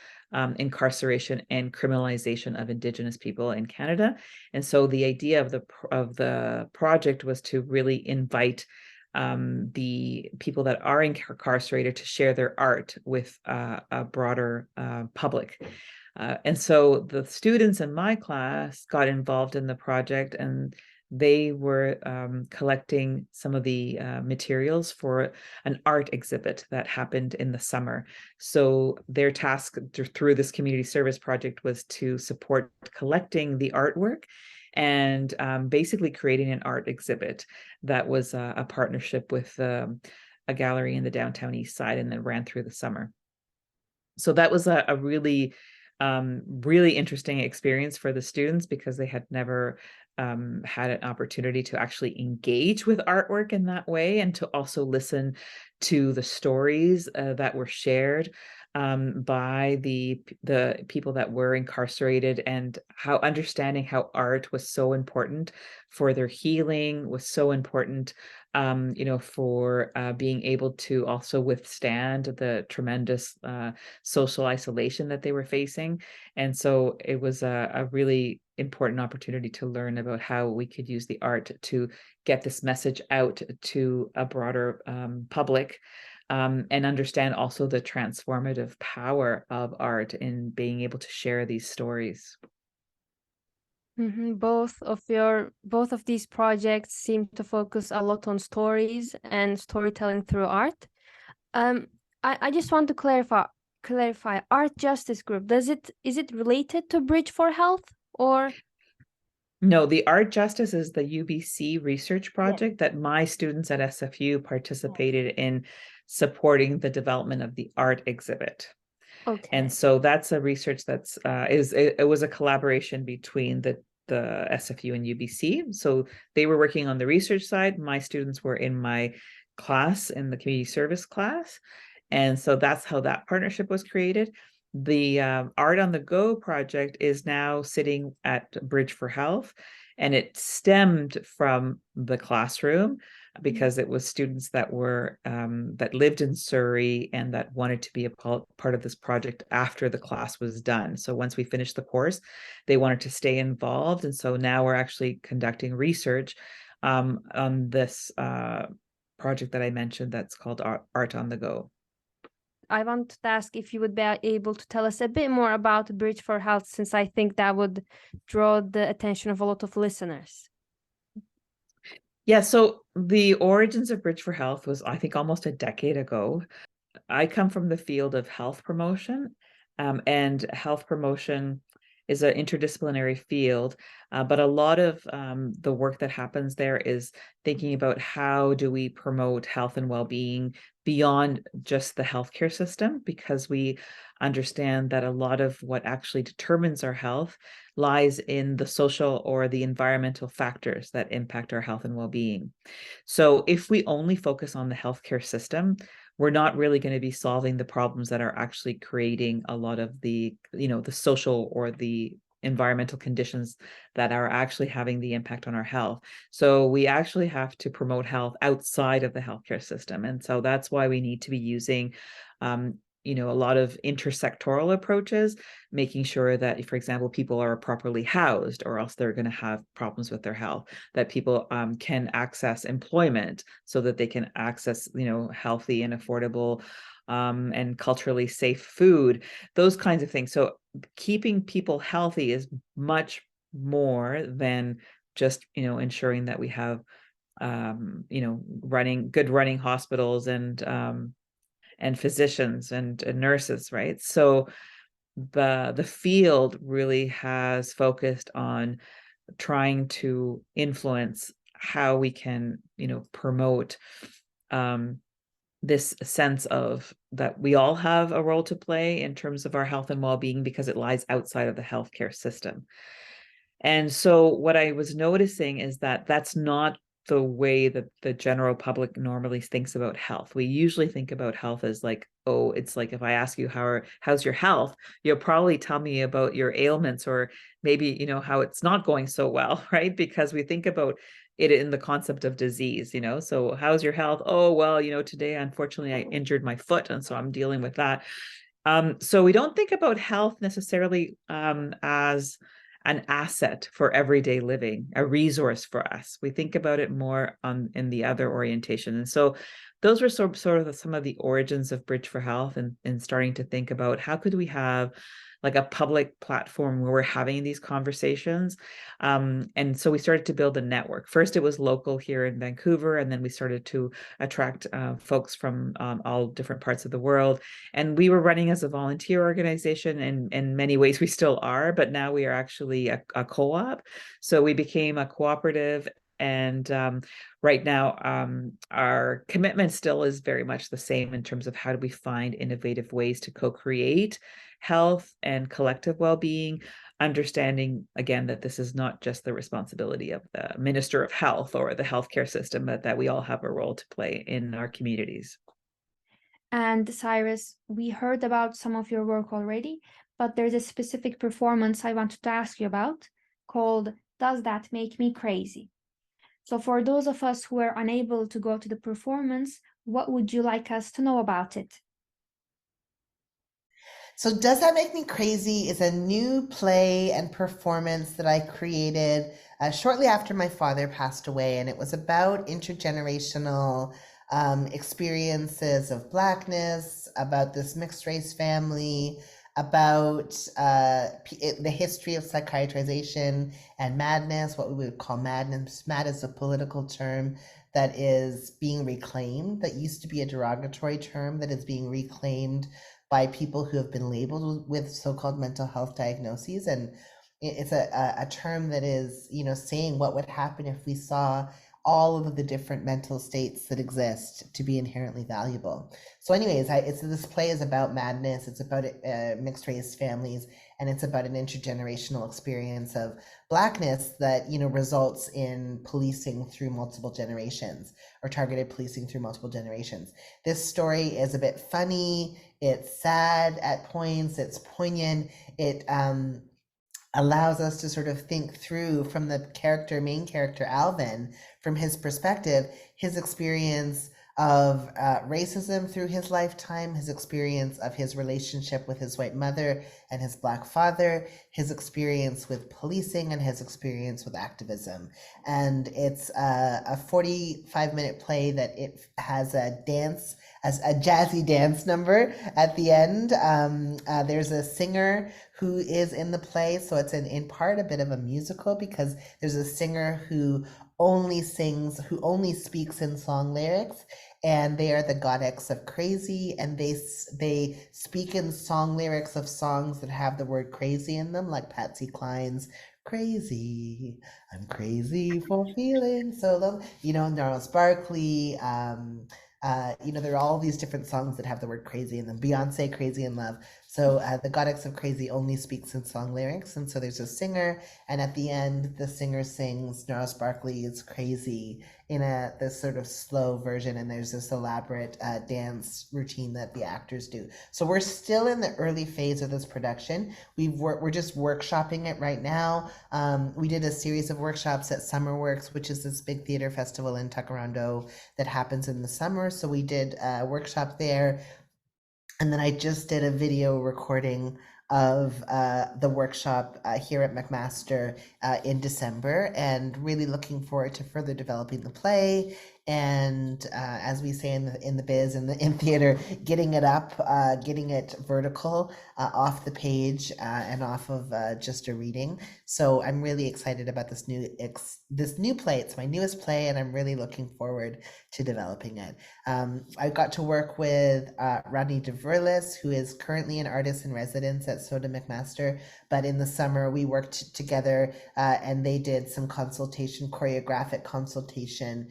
incarceration and criminalization of Indigenous people in Canada. And so the idea of the project was to really invite the people that are incarcerated to share their art with a broader public. And so the students in my class got involved in the project, and they were collecting some of the materials for an art exhibit that happened in the summer. So their task through this community service project was to support collecting the artwork and basically creating an art exhibit that was a partnership with a gallery in the downtown east side, and then ran through the summer. So that was a really interesting experience for the students because they had never had an opportunity to actually engage with artwork in that way, and to also listen to the stories that were shared by the people that were incarcerated, and how understanding how art was so important for their healing, was so important for being able to also withstand the tremendous social isolation that they were facing. And so it was a really important opportunity to learn about how we could use the art to get this message out to a broader public, and understand also the transformative power of art in being able to share these stories. Both of these projects seem to focus a lot on stories and storytelling through art. I just want to clarify Art Justice Group. Is it related to Bridge for Health, or? No, the Art Justice is the UBC research project that my students at SFU participated in supporting the development of the art exhibit. Okay. And so that's a research that's it was a collaboration between the SFU and UBC. So they were working on the research side. My students were in my class, in the community service class. And so that's how that partnership was created. The Art on the Go project is now sitting at Bridge for Health, and it stemmed from the classroom because it was students that were that lived in Surrey and that wanted to be a part of this project after the class was done. So once we finished the course, they wanted to stay involved, and so now we're actually conducting research on this project that I mentioned that's called Art on the Go. I want to ask if you would be able to tell us a bit more about Bridge for Health, since I think that would draw the attention of a lot of listeners. Yeah, so the origins of Bridge for Health was, I think, almost a decade ago. I come from the field of health promotion, and health promotion is an interdisciplinary field, but a lot of the work that happens there is thinking about how do we promote health and well-being beyond just the healthcare system, because we understand that a lot of what actually determines our health lies in the social or the environmental factors that impact our health and well-being. So if we only focus on the healthcare system, we're not really going to be solving the problems that are actually creating a lot of the, the social or the environmental conditions that are actually having the impact on our health. So we actually have to promote health outside of the healthcare system. And so that's why we need to be using a lot of intersectoral approaches, making sure that, for example, people are properly housed, or else they're going to have problems with their health, that people can access employment so that they can access, healthy and affordable and culturally safe food, those kinds of things. So keeping people healthy is much more than just, ensuring that we have, running hospitals and physicians and nurses, right? So the field really has focused on trying to influence how we can, promote this sense of that we all have a role to play in terms of our health and well-being, because it lies outside of the healthcare system. And so what I was noticing is that that's not the way that the general public normally thinks about health. We usually think about health as like, oh, it's like if I ask you how's your health, you'll probably tell me about your ailments, or maybe, how it's not going so well, right? Because we think about it in the concept of disease, so how's your health? Oh, well, today, unfortunately, I injured my foot, and so I'm dealing with that. So we don't think about health necessarily as an asset for everyday living, a resource for us. We think about it more in the other orientation. And so those were sort of some of the origins of Bridge for Health, and starting to think about how could we have like a public platform where we're having these conversations. And so we started to build a network. First, it was local here in Vancouver, and then we started to attract folks from all different parts of the world. And we were running as a volunteer organization, and in many ways we still are, but now we are actually a co-op. So we became a cooperative. And right now, our commitment still is very much the same in terms of how do we find innovative ways to co-create health and collective well-being, understanding again that this is not just the responsibility of the Minister of Health or the healthcare system, but that we all have a role to play in our communities. And Cyrus, we heard about some of your work already, but there's a specific performance I wanted to ask you about called Does That Make Me Crazy? So for those of us who are unable to go to the performance, what would you like us to know about it? So Does That Make Me Crazy is a new play and performance that I created shortly after my father passed away, and it was about intergenerational experiences of Blackness, about this mixed race family, about the history of psychiatrization and madness, what we would call madness. Mad is a political term that is being reclaimed, that used to be a derogatory term that is being reclaimed by people who have been labeled with so-called mental health diagnoses. And it's a term that is, saying what would happen if we saw all of the different mental states that exist to be inherently valuable. So anyways, this play is about madness, it's about mixed race families, and it's about an intergenerational experience of Blackness that, results in policing through multiple generations, or targeted policing through multiple generations. This story is a bit funny, it's sad at points, it's poignant, it allows us to sort of think through from the main character, Alvin, from his perspective, his experience of racism through his lifetime, his experience of his relationship with his white mother and his Black father, his experience with policing, and his experience with activism. And it's a 45-minute play that it has a jazzy dance number at the end. There's a singer who is in the play, so it's in part a bit of a musical, because there's a singer who who only speaks in song lyrics, and they are the goddess of crazy, and they speak in song lyrics of songs that have the word crazy in them, like Patsy Cline's "Crazy, I'm crazy for feeling so low," Gnarls Barkley, there are all these different songs that have the word crazy in them. Beyonce, Crazy in Love. So the goddess of crazy only speaks in song lyrics, and so there's a singer, and at the end, the singer sings Gnarls Barkley's "Crazy" in this sort of slow version, and there's this elaborate dance routine that the actors do. So we're still in the early phase of this production. We're just workshopping it right now. We did a series of workshops at Summerworks, which is this big theater festival in Taekwondo that happens in the summer. So we did a workshop there. And then I just did a video recording of the workshop here at McMaster in December, and really looking forward to further developing the play. And as we say in the biz, in theater, getting it up, getting it vertical off the page and off of just a reading. So I'm really excited about this new play. It's my newest play, and I'm really looking forward to developing it. I got to work with Rodney DeVerlis, who is currently an artist in residence at Soda McMaster. But in the summer, we worked together and they did some choreographic consultation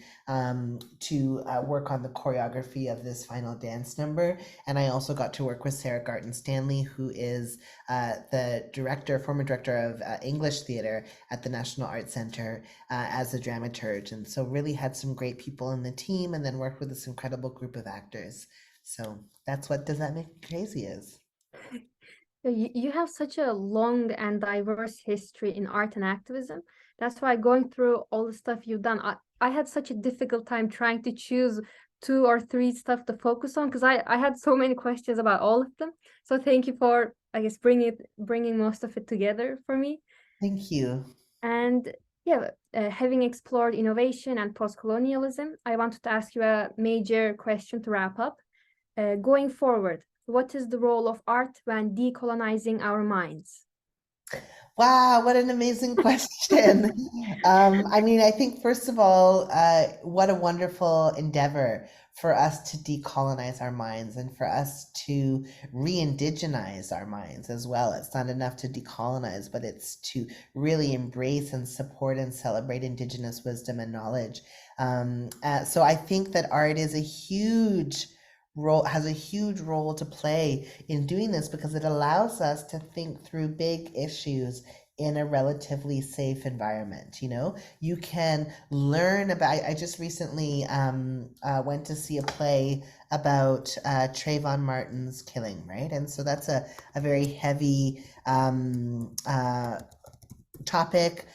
to work on the choreography of this final dance number. And I also got to work with Sarah Garten Stanley, who is the former director of English theater at the National Arts Center as a dramaturge. And so really had some great people in the team, and then worked with this incredible group of actors. So that's what Does That Make Me Crazy is. You have such a long and diverse history in art and activism. That's why going through all the stuff you've done, I had such a difficult time trying to choose 2 or 3 stuff to focus on, because I had so many questions about all of them. So thank you for, I guess, bringing most of it together for me. Thank you. And yeah, having explored innovation and post-colonialism, I wanted to ask you a major question to wrap up. Going forward, what is the role of art when decolonizing our minds? Wow, what an amazing question. I think, first of all, what a wonderful endeavor for us to decolonize our minds and for us to re-indigenize our minds as well. It's not enough to decolonize, but it's to really embrace and support and celebrate Indigenous wisdom and knowledge. So I think that art is has a huge role to play in doing this, because it allows us to think through big issues in a relatively safe environment. You can learn about, I just recently went to see a play about Trayvon Martin's killing, right? And so that's a very heavy topic,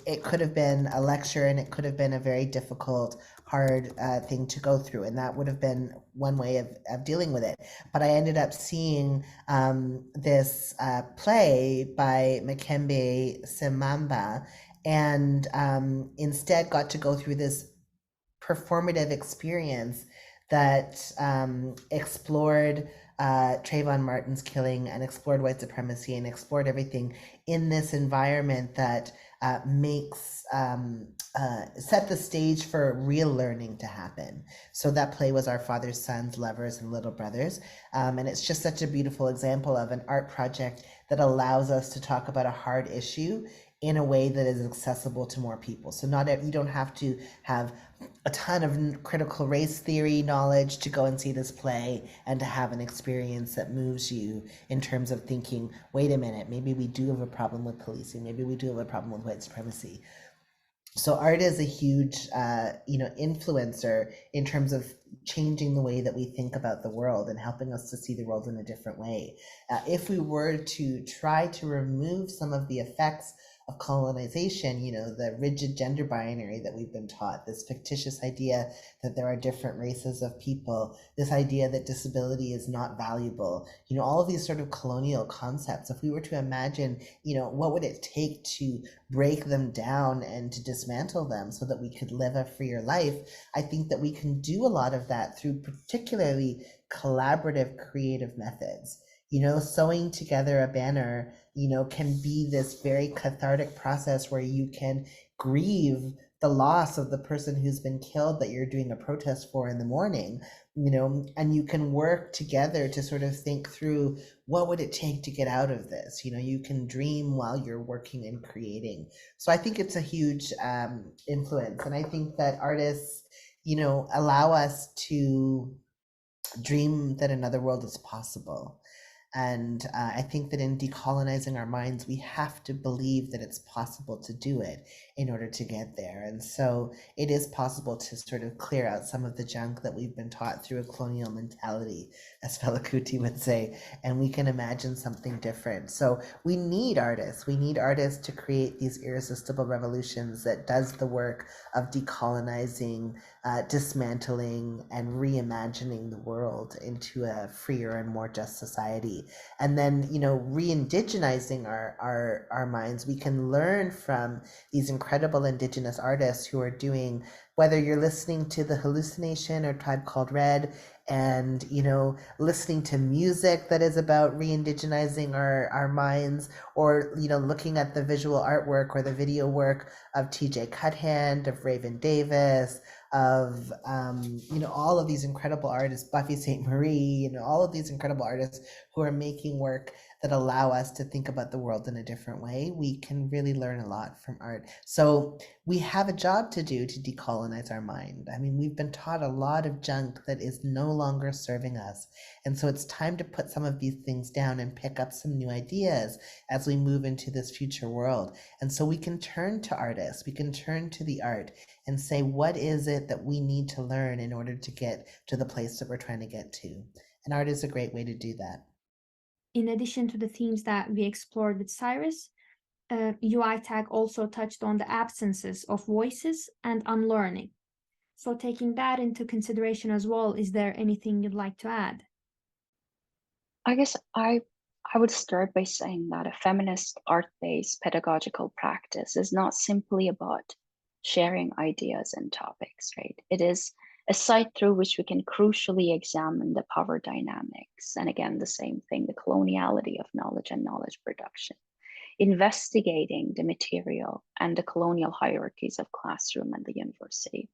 it could have been a lecture, and it could have been a very difficult, hard thing to go through, and that would have been one way of dealing with it. But I ended up seeing this play by Makembe Simamba, and instead got to go through this performative experience that explored Trayvon Martin's killing, and explored white supremacy, and explored everything in this environment that set the stage for real learning to happen. So that play was Our Father's Sons, Lovers, and Little Brothers. And it's just such a beautiful example of an art project that allows us to talk about a hard issue in a way that is accessible to more people. So you don't have to have a ton of critical race theory knowledge to go and see this play, and to have an experience that moves you in terms of thinking, wait a minute, maybe we do have a problem with policing, maybe we do have a problem with white supremacy. So art is a huge influencer in terms of changing the way that we think about the world and helping us to see the world in a different way. If we were to try to remove some of the effects of colonization, the rigid gender binary that we've been taught, this fictitious idea that there are different races of people, this idea that disability is not valuable, all of these sort of colonial concepts, if we were to imagine, what would it take to break them down and to dismantle them so that we could live a freer life, I think that we can do a lot of that through particularly collaborative, creative methods. Sewing together a banner, can be this very cathartic process where you can grieve the loss of the person who's been killed that you're doing a protest for in the morning, and you can work together to sort of think through what would it take to get out of this. You can dream while you're working and creating. So I think it's a huge influence. And I think that artists, allow us to dream that another world is possible. And I think that in decolonizing our minds, we have to believe that it's possible to do it in order to get there. And so it is possible to sort of clear out some of the junk that we've been taught through a colonial mentality, as Fela Kuti would say, and we can imagine something different. So we need artists. We need artists to create these irresistible revolutions that does the work of decolonizing, dismantling, and reimagining the world into a freer and more just society. And then, re-indigenizing our minds. We can learn from these incredible indigenous artists who are doing, whether you're listening to The Hallucination or Tribe Called Red, and listening to music that is about re-indigenizing our minds, or looking at the visual artwork or the video work of TJ Cuthand, of Raven Davis, of all of these incredible artists, Buffy St. Marie, all of these incredible artists who are making work that allow us to think about the world in a different way. We can really learn a lot from art. So we have a job to do to decolonize our mind. I mean, we've been taught a lot of junk that is no longer serving us. And so it's time to put some of these things down and pick up some new ideas as we move into this future world. And so we can turn to artists, we can turn to the art and say, what is it that we need to learn in order to get to the place that we're trying to get to? And art is a great way to do that. In addition to the themes that we explored with Cyrus, UI tag also touched on the absences of voices and unlearning. So taking that into consideration as well, is there anything you'd like to add? I guess I would start by saying that a feminist art-based pedagogical practice is not simply about sharing ideas and topics, right? It is a site through which we can crucially examine the power dynamics. And again, the same thing, the coloniality of knowledge and knowledge production, investigating the material and the colonial hierarchies of classroom and the university,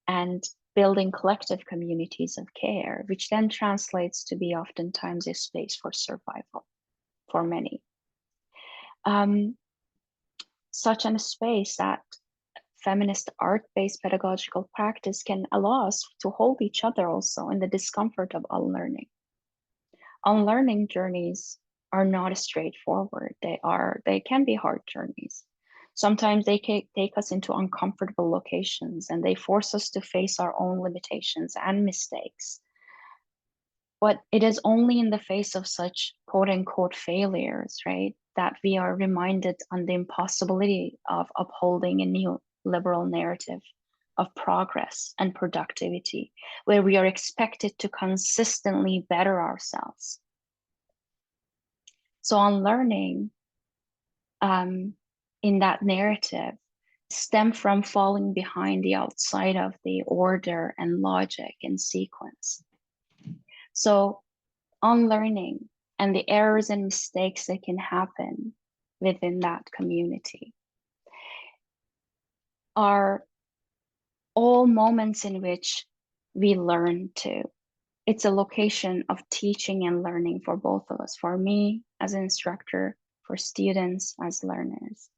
and building collective communities of care, which then translates to be oftentimes a space for survival for many. Such a space that feminist art-based pedagogical practice can allow us to hold each other also in the discomfort of unlearning. Unlearning journeys are not straightforward. They can be hard journeys. Sometimes they take us into uncomfortable locations and they force us to face our own limitations and mistakes. But it is only in the face of such quote unquote failures, right, that we are reminded on the impossibility of upholding a new liberal narrative of progress and productivity, where we are expected to consistently better ourselves. So unlearning in that narrative stem from falling behind the outside of the order and logic and sequence. So unlearning and the errors and mistakes that can happen within that community are all moments in which we learn too. It's a location of teaching and learning for both of us, for me as an instructor, for students as learners.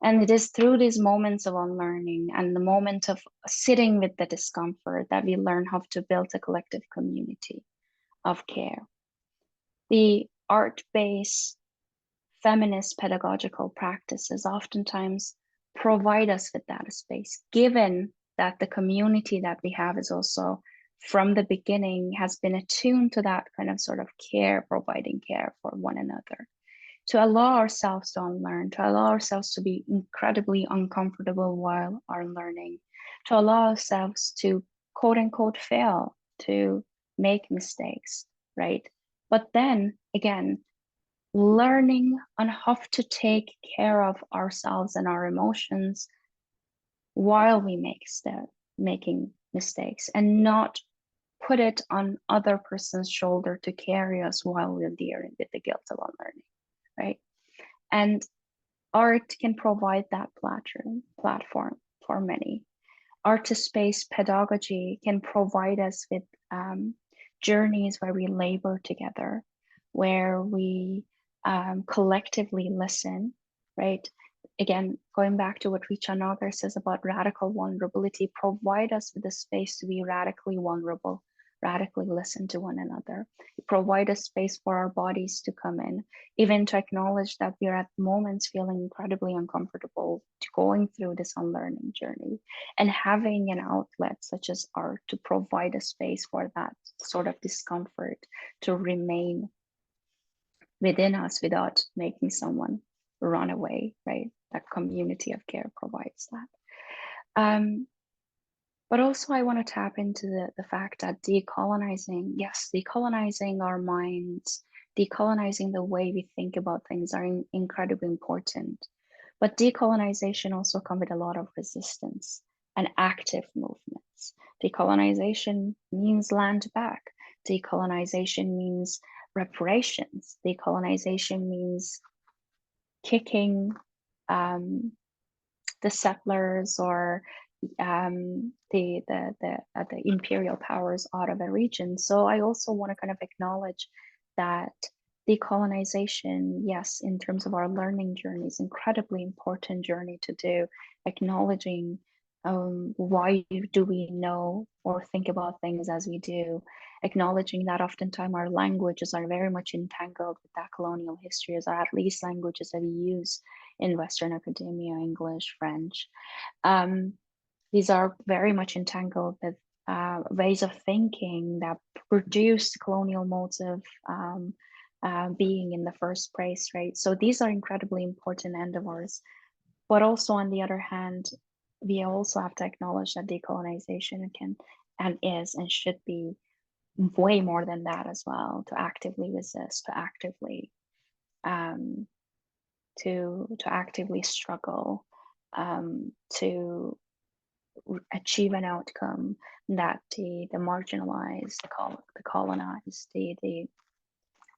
And it is through these moments of unlearning and the moment of sitting with the discomfort that we learn how to build a collective community of care. The art-based feminist pedagogical practices oftentimes provide us with that space, given that the community that we have is also from the beginning has been attuned to that kind of sort of care, providing care for one another. To allow ourselves to unlearn, to allow ourselves to be incredibly uncomfortable while our learning, to allow ourselves to quote unquote fail, to make mistakes, right? But then again, learning on how to take care of ourselves and our emotions while we making mistakes, and not put it on other person's shoulder to carry us while we're dealing with the guilt of unlearning, right? And art can provide that platform for many. Artist-based pedagogy can provide us with journeys where we labor together, where we collectively listen, right? Again, going back to what Richa Nagar says about radical vulnerability, provide us with a space to be radically vulnerable, radically listen to one another, provide a space for our bodies to come in, even to acknowledge that we're at moments feeling incredibly uncomfortable to going through this unlearning journey, and having an outlet such as art to provide a space for that sort of discomfort to remain within us without making someone run away, right? That community of care provides that. But also I want to tap into the fact that decolonizing, yes, decolonizing our minds, decolonizing the way we think about things are incredibly important. But decolonization also comes with a lot of resistance and active movements. Decolonization means land back. Decolonization means reparations. Decolonization means kicking the settlers or the imperial powers out of a region. So I also want to kind of acknowledge that decolonization, yes, in terms of our learning journey, is incredibly important journey to do, acknowledging why do we know or think about things as we do, acknowledging that oftentimes our languages are very much entangled with that colonial histories, or at least languages that we use in Western academia, English, French. These are very much entangled with ways of thinking that produced colonial modes of being in the first place, right? So these are incredibly important endeavors. But also on the other hand, we also have to acknowledge that decolonization can and is and should be way more than that as well, to actively resist, to actively struggle, to achieve an outcome that the marginalized, the colonized, the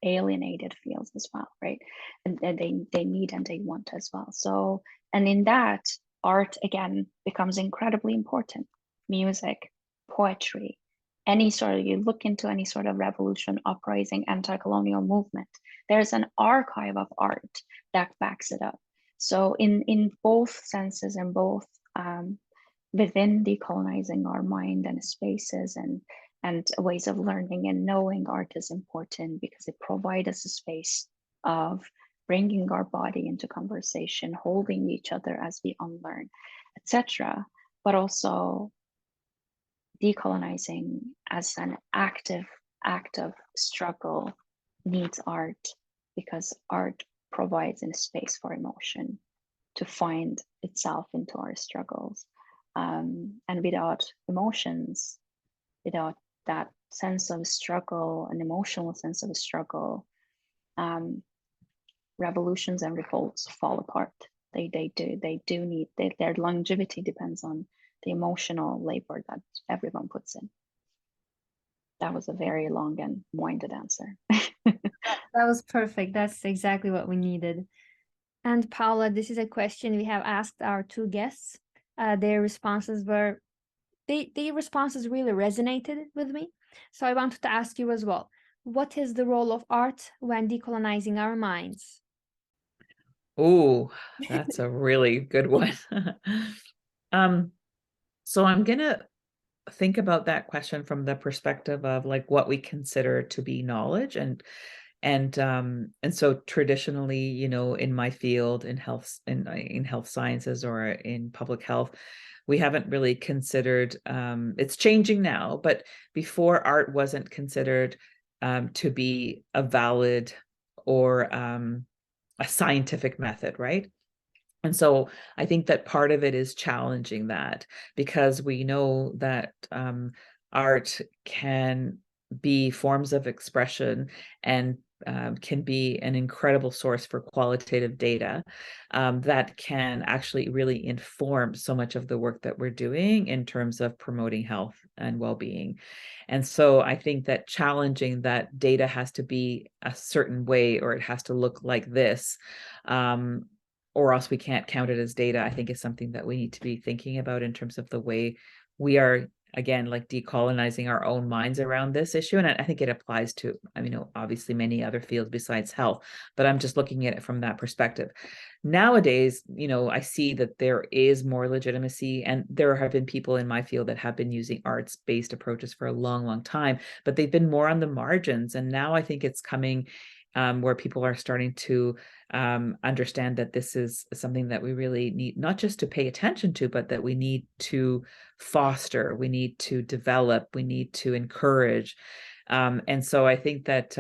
alienated feels as well, right? And they need and they want as well. So, and in that, art again becomes incredibly important. Music, poetry, any sort of, you look into any sort of revolution, uprising, anti-colonial movement, there's an archive of art that backs it up. So in both senses, and both within decolonizing our mind and spaces and ways of learning and knowing, art is important because it provides us a space of bringing our body into conversation, holding each other as we unlearn, etc. But also decolonizing as an active act of struggle needs art, because art provides a space for emotion to find itself into our struggles. And without emotions, without that sense of struggle, an emotional sense of struggle, revolutions and revolts fall apart. They do need, their longevity depends on the emotional labor that everyone puts in. That was a very long and winded answer. That was perfect. That's exactly what we needed. And Paula, this is a question we have asked our two guests. Their responses were, the responses really resonated with me. So I wanted to ask you as well, what is the role of art when decolonizing our minds? Oh, that's a really good one. So I'm gonna think about that question from the perspective of like what we consider to be knowledge, and so traditionally, you know, in my field, in health sciences or in public health, we haven't really considered, it's changing now, but before, art wasn't considered to be a valid or a scientific method, right? And so I think that part of it is challenging that, because we know that art can be forms of expression and can be an incredible source for qualitative data that can actually really inform so much of the work that we're doing in terms of promoting health and well-being. And so I think that challenging that data has to be a certain way, or it has to look like this, or else we can't count it as data, I think is something that we need to be thinking about in terms of the way we are, again, like decolonizing our own minds around this issue. And I think it applies to, I mean, obviously many other fields besides health, but I'm just looking at it from that perspective. Nowadays, I see that there is more legitimacy, and there have been people in my field that have been using arts-based approaches for a long, long time, but they've been more on the margins. And now I think it's coming where people are starting to understand that this is something that we really need not just to pay attention to, but that we need to foster, we need to develop, we need to encourage. And so I think that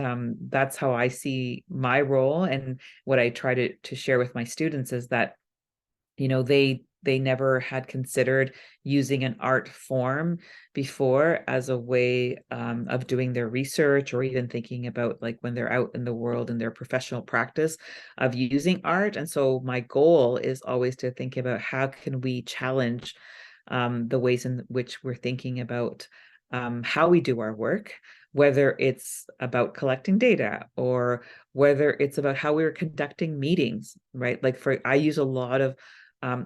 that's how I see my role, and what I try to share with my students is that, they never had considered using an art form before as a way of doing their research, or even thinking about like when they're out in the world in their professional practice of using art. And so my goal is always to think about how can we challenge the ways in which we're thinking about how we do our work, whether it's about collecting data or whether it's about how we're conducting meetings, right? Like I use a lot of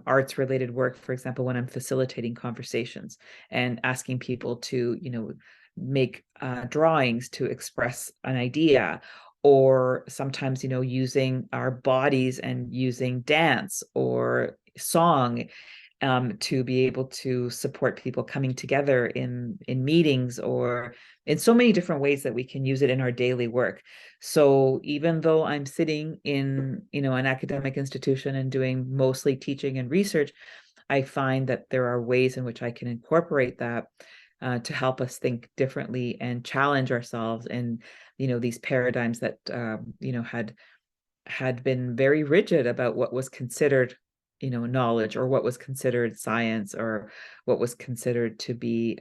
arts related work, for example, when I'm facilitating conversations and asking people to, make drawings to express an idea, or sometimes, using our bodies and using dance or song to be able to support people coming together in meetings, or in so many different ways that we can use it in our daily work. So even though I'm sitting in, an academic institution and doing mostly teaching and research, I find that there are ways in which I can incorporate that to help us think differently and challenge ourselves in, these paradigms that, had been very rigid about what was considered knowledge, or what was considered science, or what was considered to be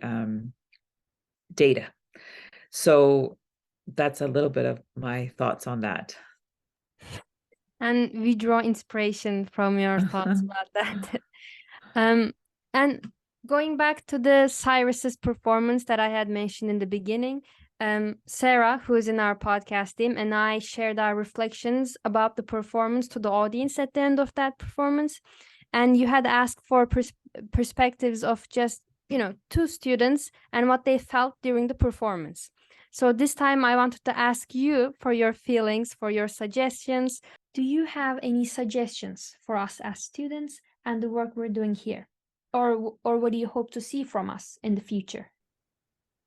data. So that's a little bit of my thoughts on that. And we draw inspiration from your thoughts about that. And going back to the Cyrus's performance that I had mentioned in the beginning, Sarah, who is in our podcast team, and I shared our reflections about the performance to the audience at the end of that performance. And you had asked for perspectives of just, 2 students and what they felt during the performance. So this time I wanted to ask you for your feelings, for your suggestions. Do you have any suggestions for us as students and the work we're doing here? Or what do you hope to see from us in the future?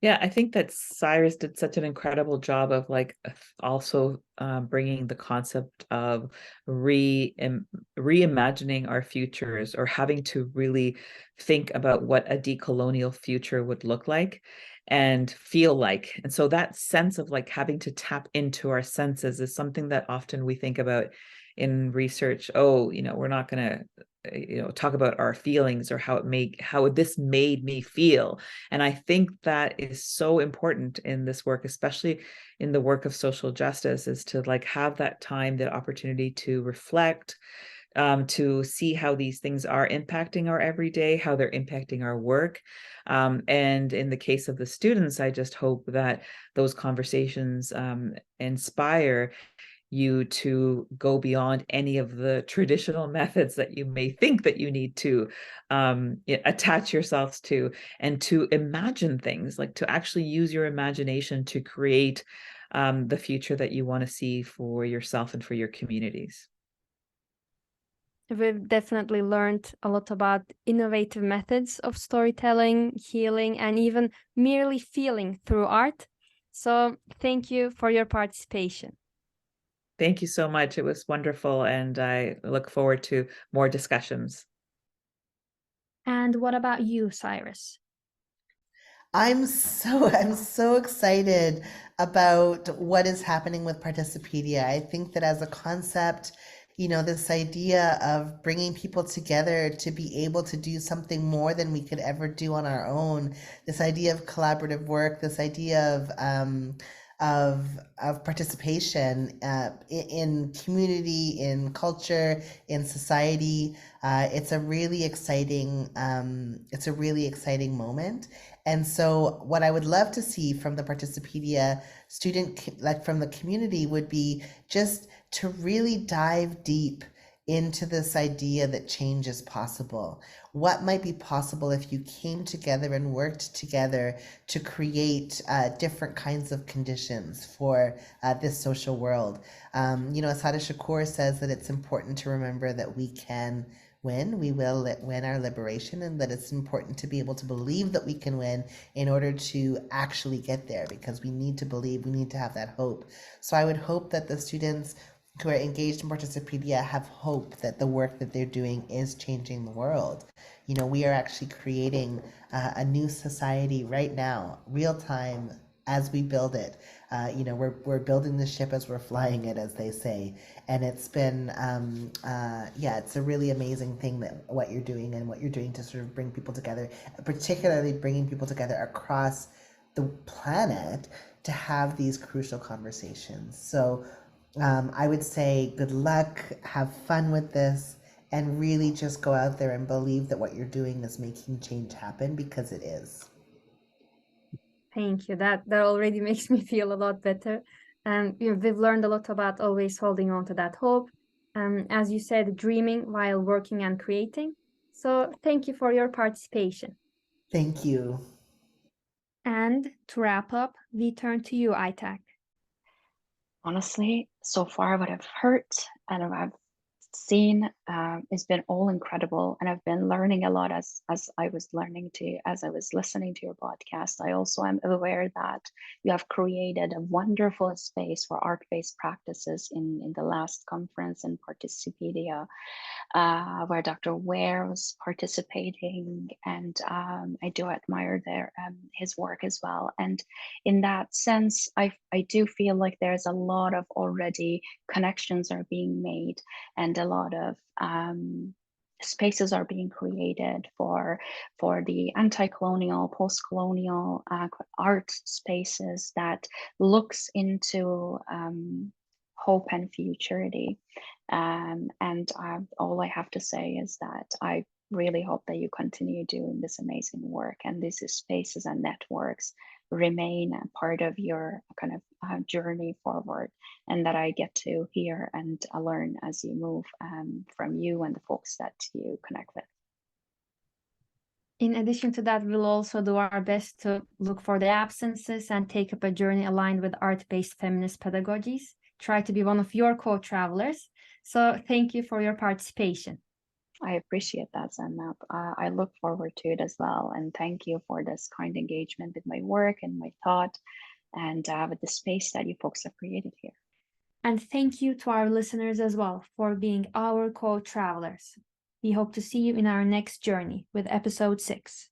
Yeah, I think that Cyrus did such an incredible job of like also bringing the concept of reimagining our futures, or having to really think about what a decolonial future would look like and feel like. And so that sense of like having to tap into our senses is something that often we think about in research. Oh, we're not going to talk about our feelings, or how this made me feel. And I think that is so important in this work, especially in the work of social justice, is to like have that time, that opportunity to reflect, to see how these things are impacting our everyday, how they're impacting our work. And in the case of the students, I just hope that those conversations inspire you to go beyond any of the traditional methods that you may think that you need to attach yourselves to, and to imagine things, like to actually use your imagination to create the future that you want to see for yourself and for your communities. We've definitely learned a lot about innovative methods of storytelling, healing, and even merely feeling through art. So thank you for your participation. Thank you so much. It was wonderful, and I look forward to more discussions. And what about you, Cyrus? I'm so excited about what is happening with Participedia. I think that as a concept, this idea of bringing people together to be able to do something more than we could ever do on our own, this idea of collaborative work, this idea of participation in community, in culture, in society. It's a really exciting moment. And so what I would love to see from the Participedia student, like from the community, would be just to really dive deep into this idea that change is possible. What might be possible if you came together and worked together to create different kinds of conditions for this social world? Asada Shakur says that it's important to remember that we can win, we will win our liberation, and that it's important to be able to believe that we can win in order to actually get there, because we need to believe, we need to have that hope. So I would hope that the students who are engaged in Participedia have hope that the work that they're doing is changing the world. We are actually creating a new society right now, real time, as we build it. We're building the ship as we're flying it, as they say. And it's been, it's a really amazing thing that what you're doing and what you're doing to sort of bring people together, particularly bringing people together across the planet to have these crucial conversations. So I would say good luck, have fun with this, and really just go out there and believe that what you're doing is making change happen, because it is. Thank you. That already makes me feel a lot better. And we've learned a lot about always holding on to that hope. As you said, dreaming while working and creating. So thank you for your participation. Thank you. And to wrap up, we turn to you, Aitak. Honestly, so far what I've heard and I've seen has been all incredible, and I've been learning a lot as I was listening to your podcast. I also am aware that you have created a wonderful space for art-based practices in the last conference in Participedia, where Dr. Ware was participating, and I do admire his work as well. And in that sense, I do feel like there's a lot of already connections are being made, and a lot of spaces are being created for the anti-colonial, post-colonial art spaces that looks into hope and futurity. And all I have to say is that I really hope that you continue doing this amazing work, and these spaces and networks remain a part of your kind of journey forward, and that I get to hear and learn as you move from you and the folks that you connect with. In addition to that, we'll also do our best to look for the absences and take up a journey aligned with art-based feminist pedagogies. Try to be one of your co-travelers. So thank you for your participation. I appreciate that, Zainab. I look forward to it as well. And thank you for this kind engagement with my work and my thought, and with the space that you folks have created here. And thank you to our listeners as well for being our co-travelers. We hope to see you in our next journey with episode 6.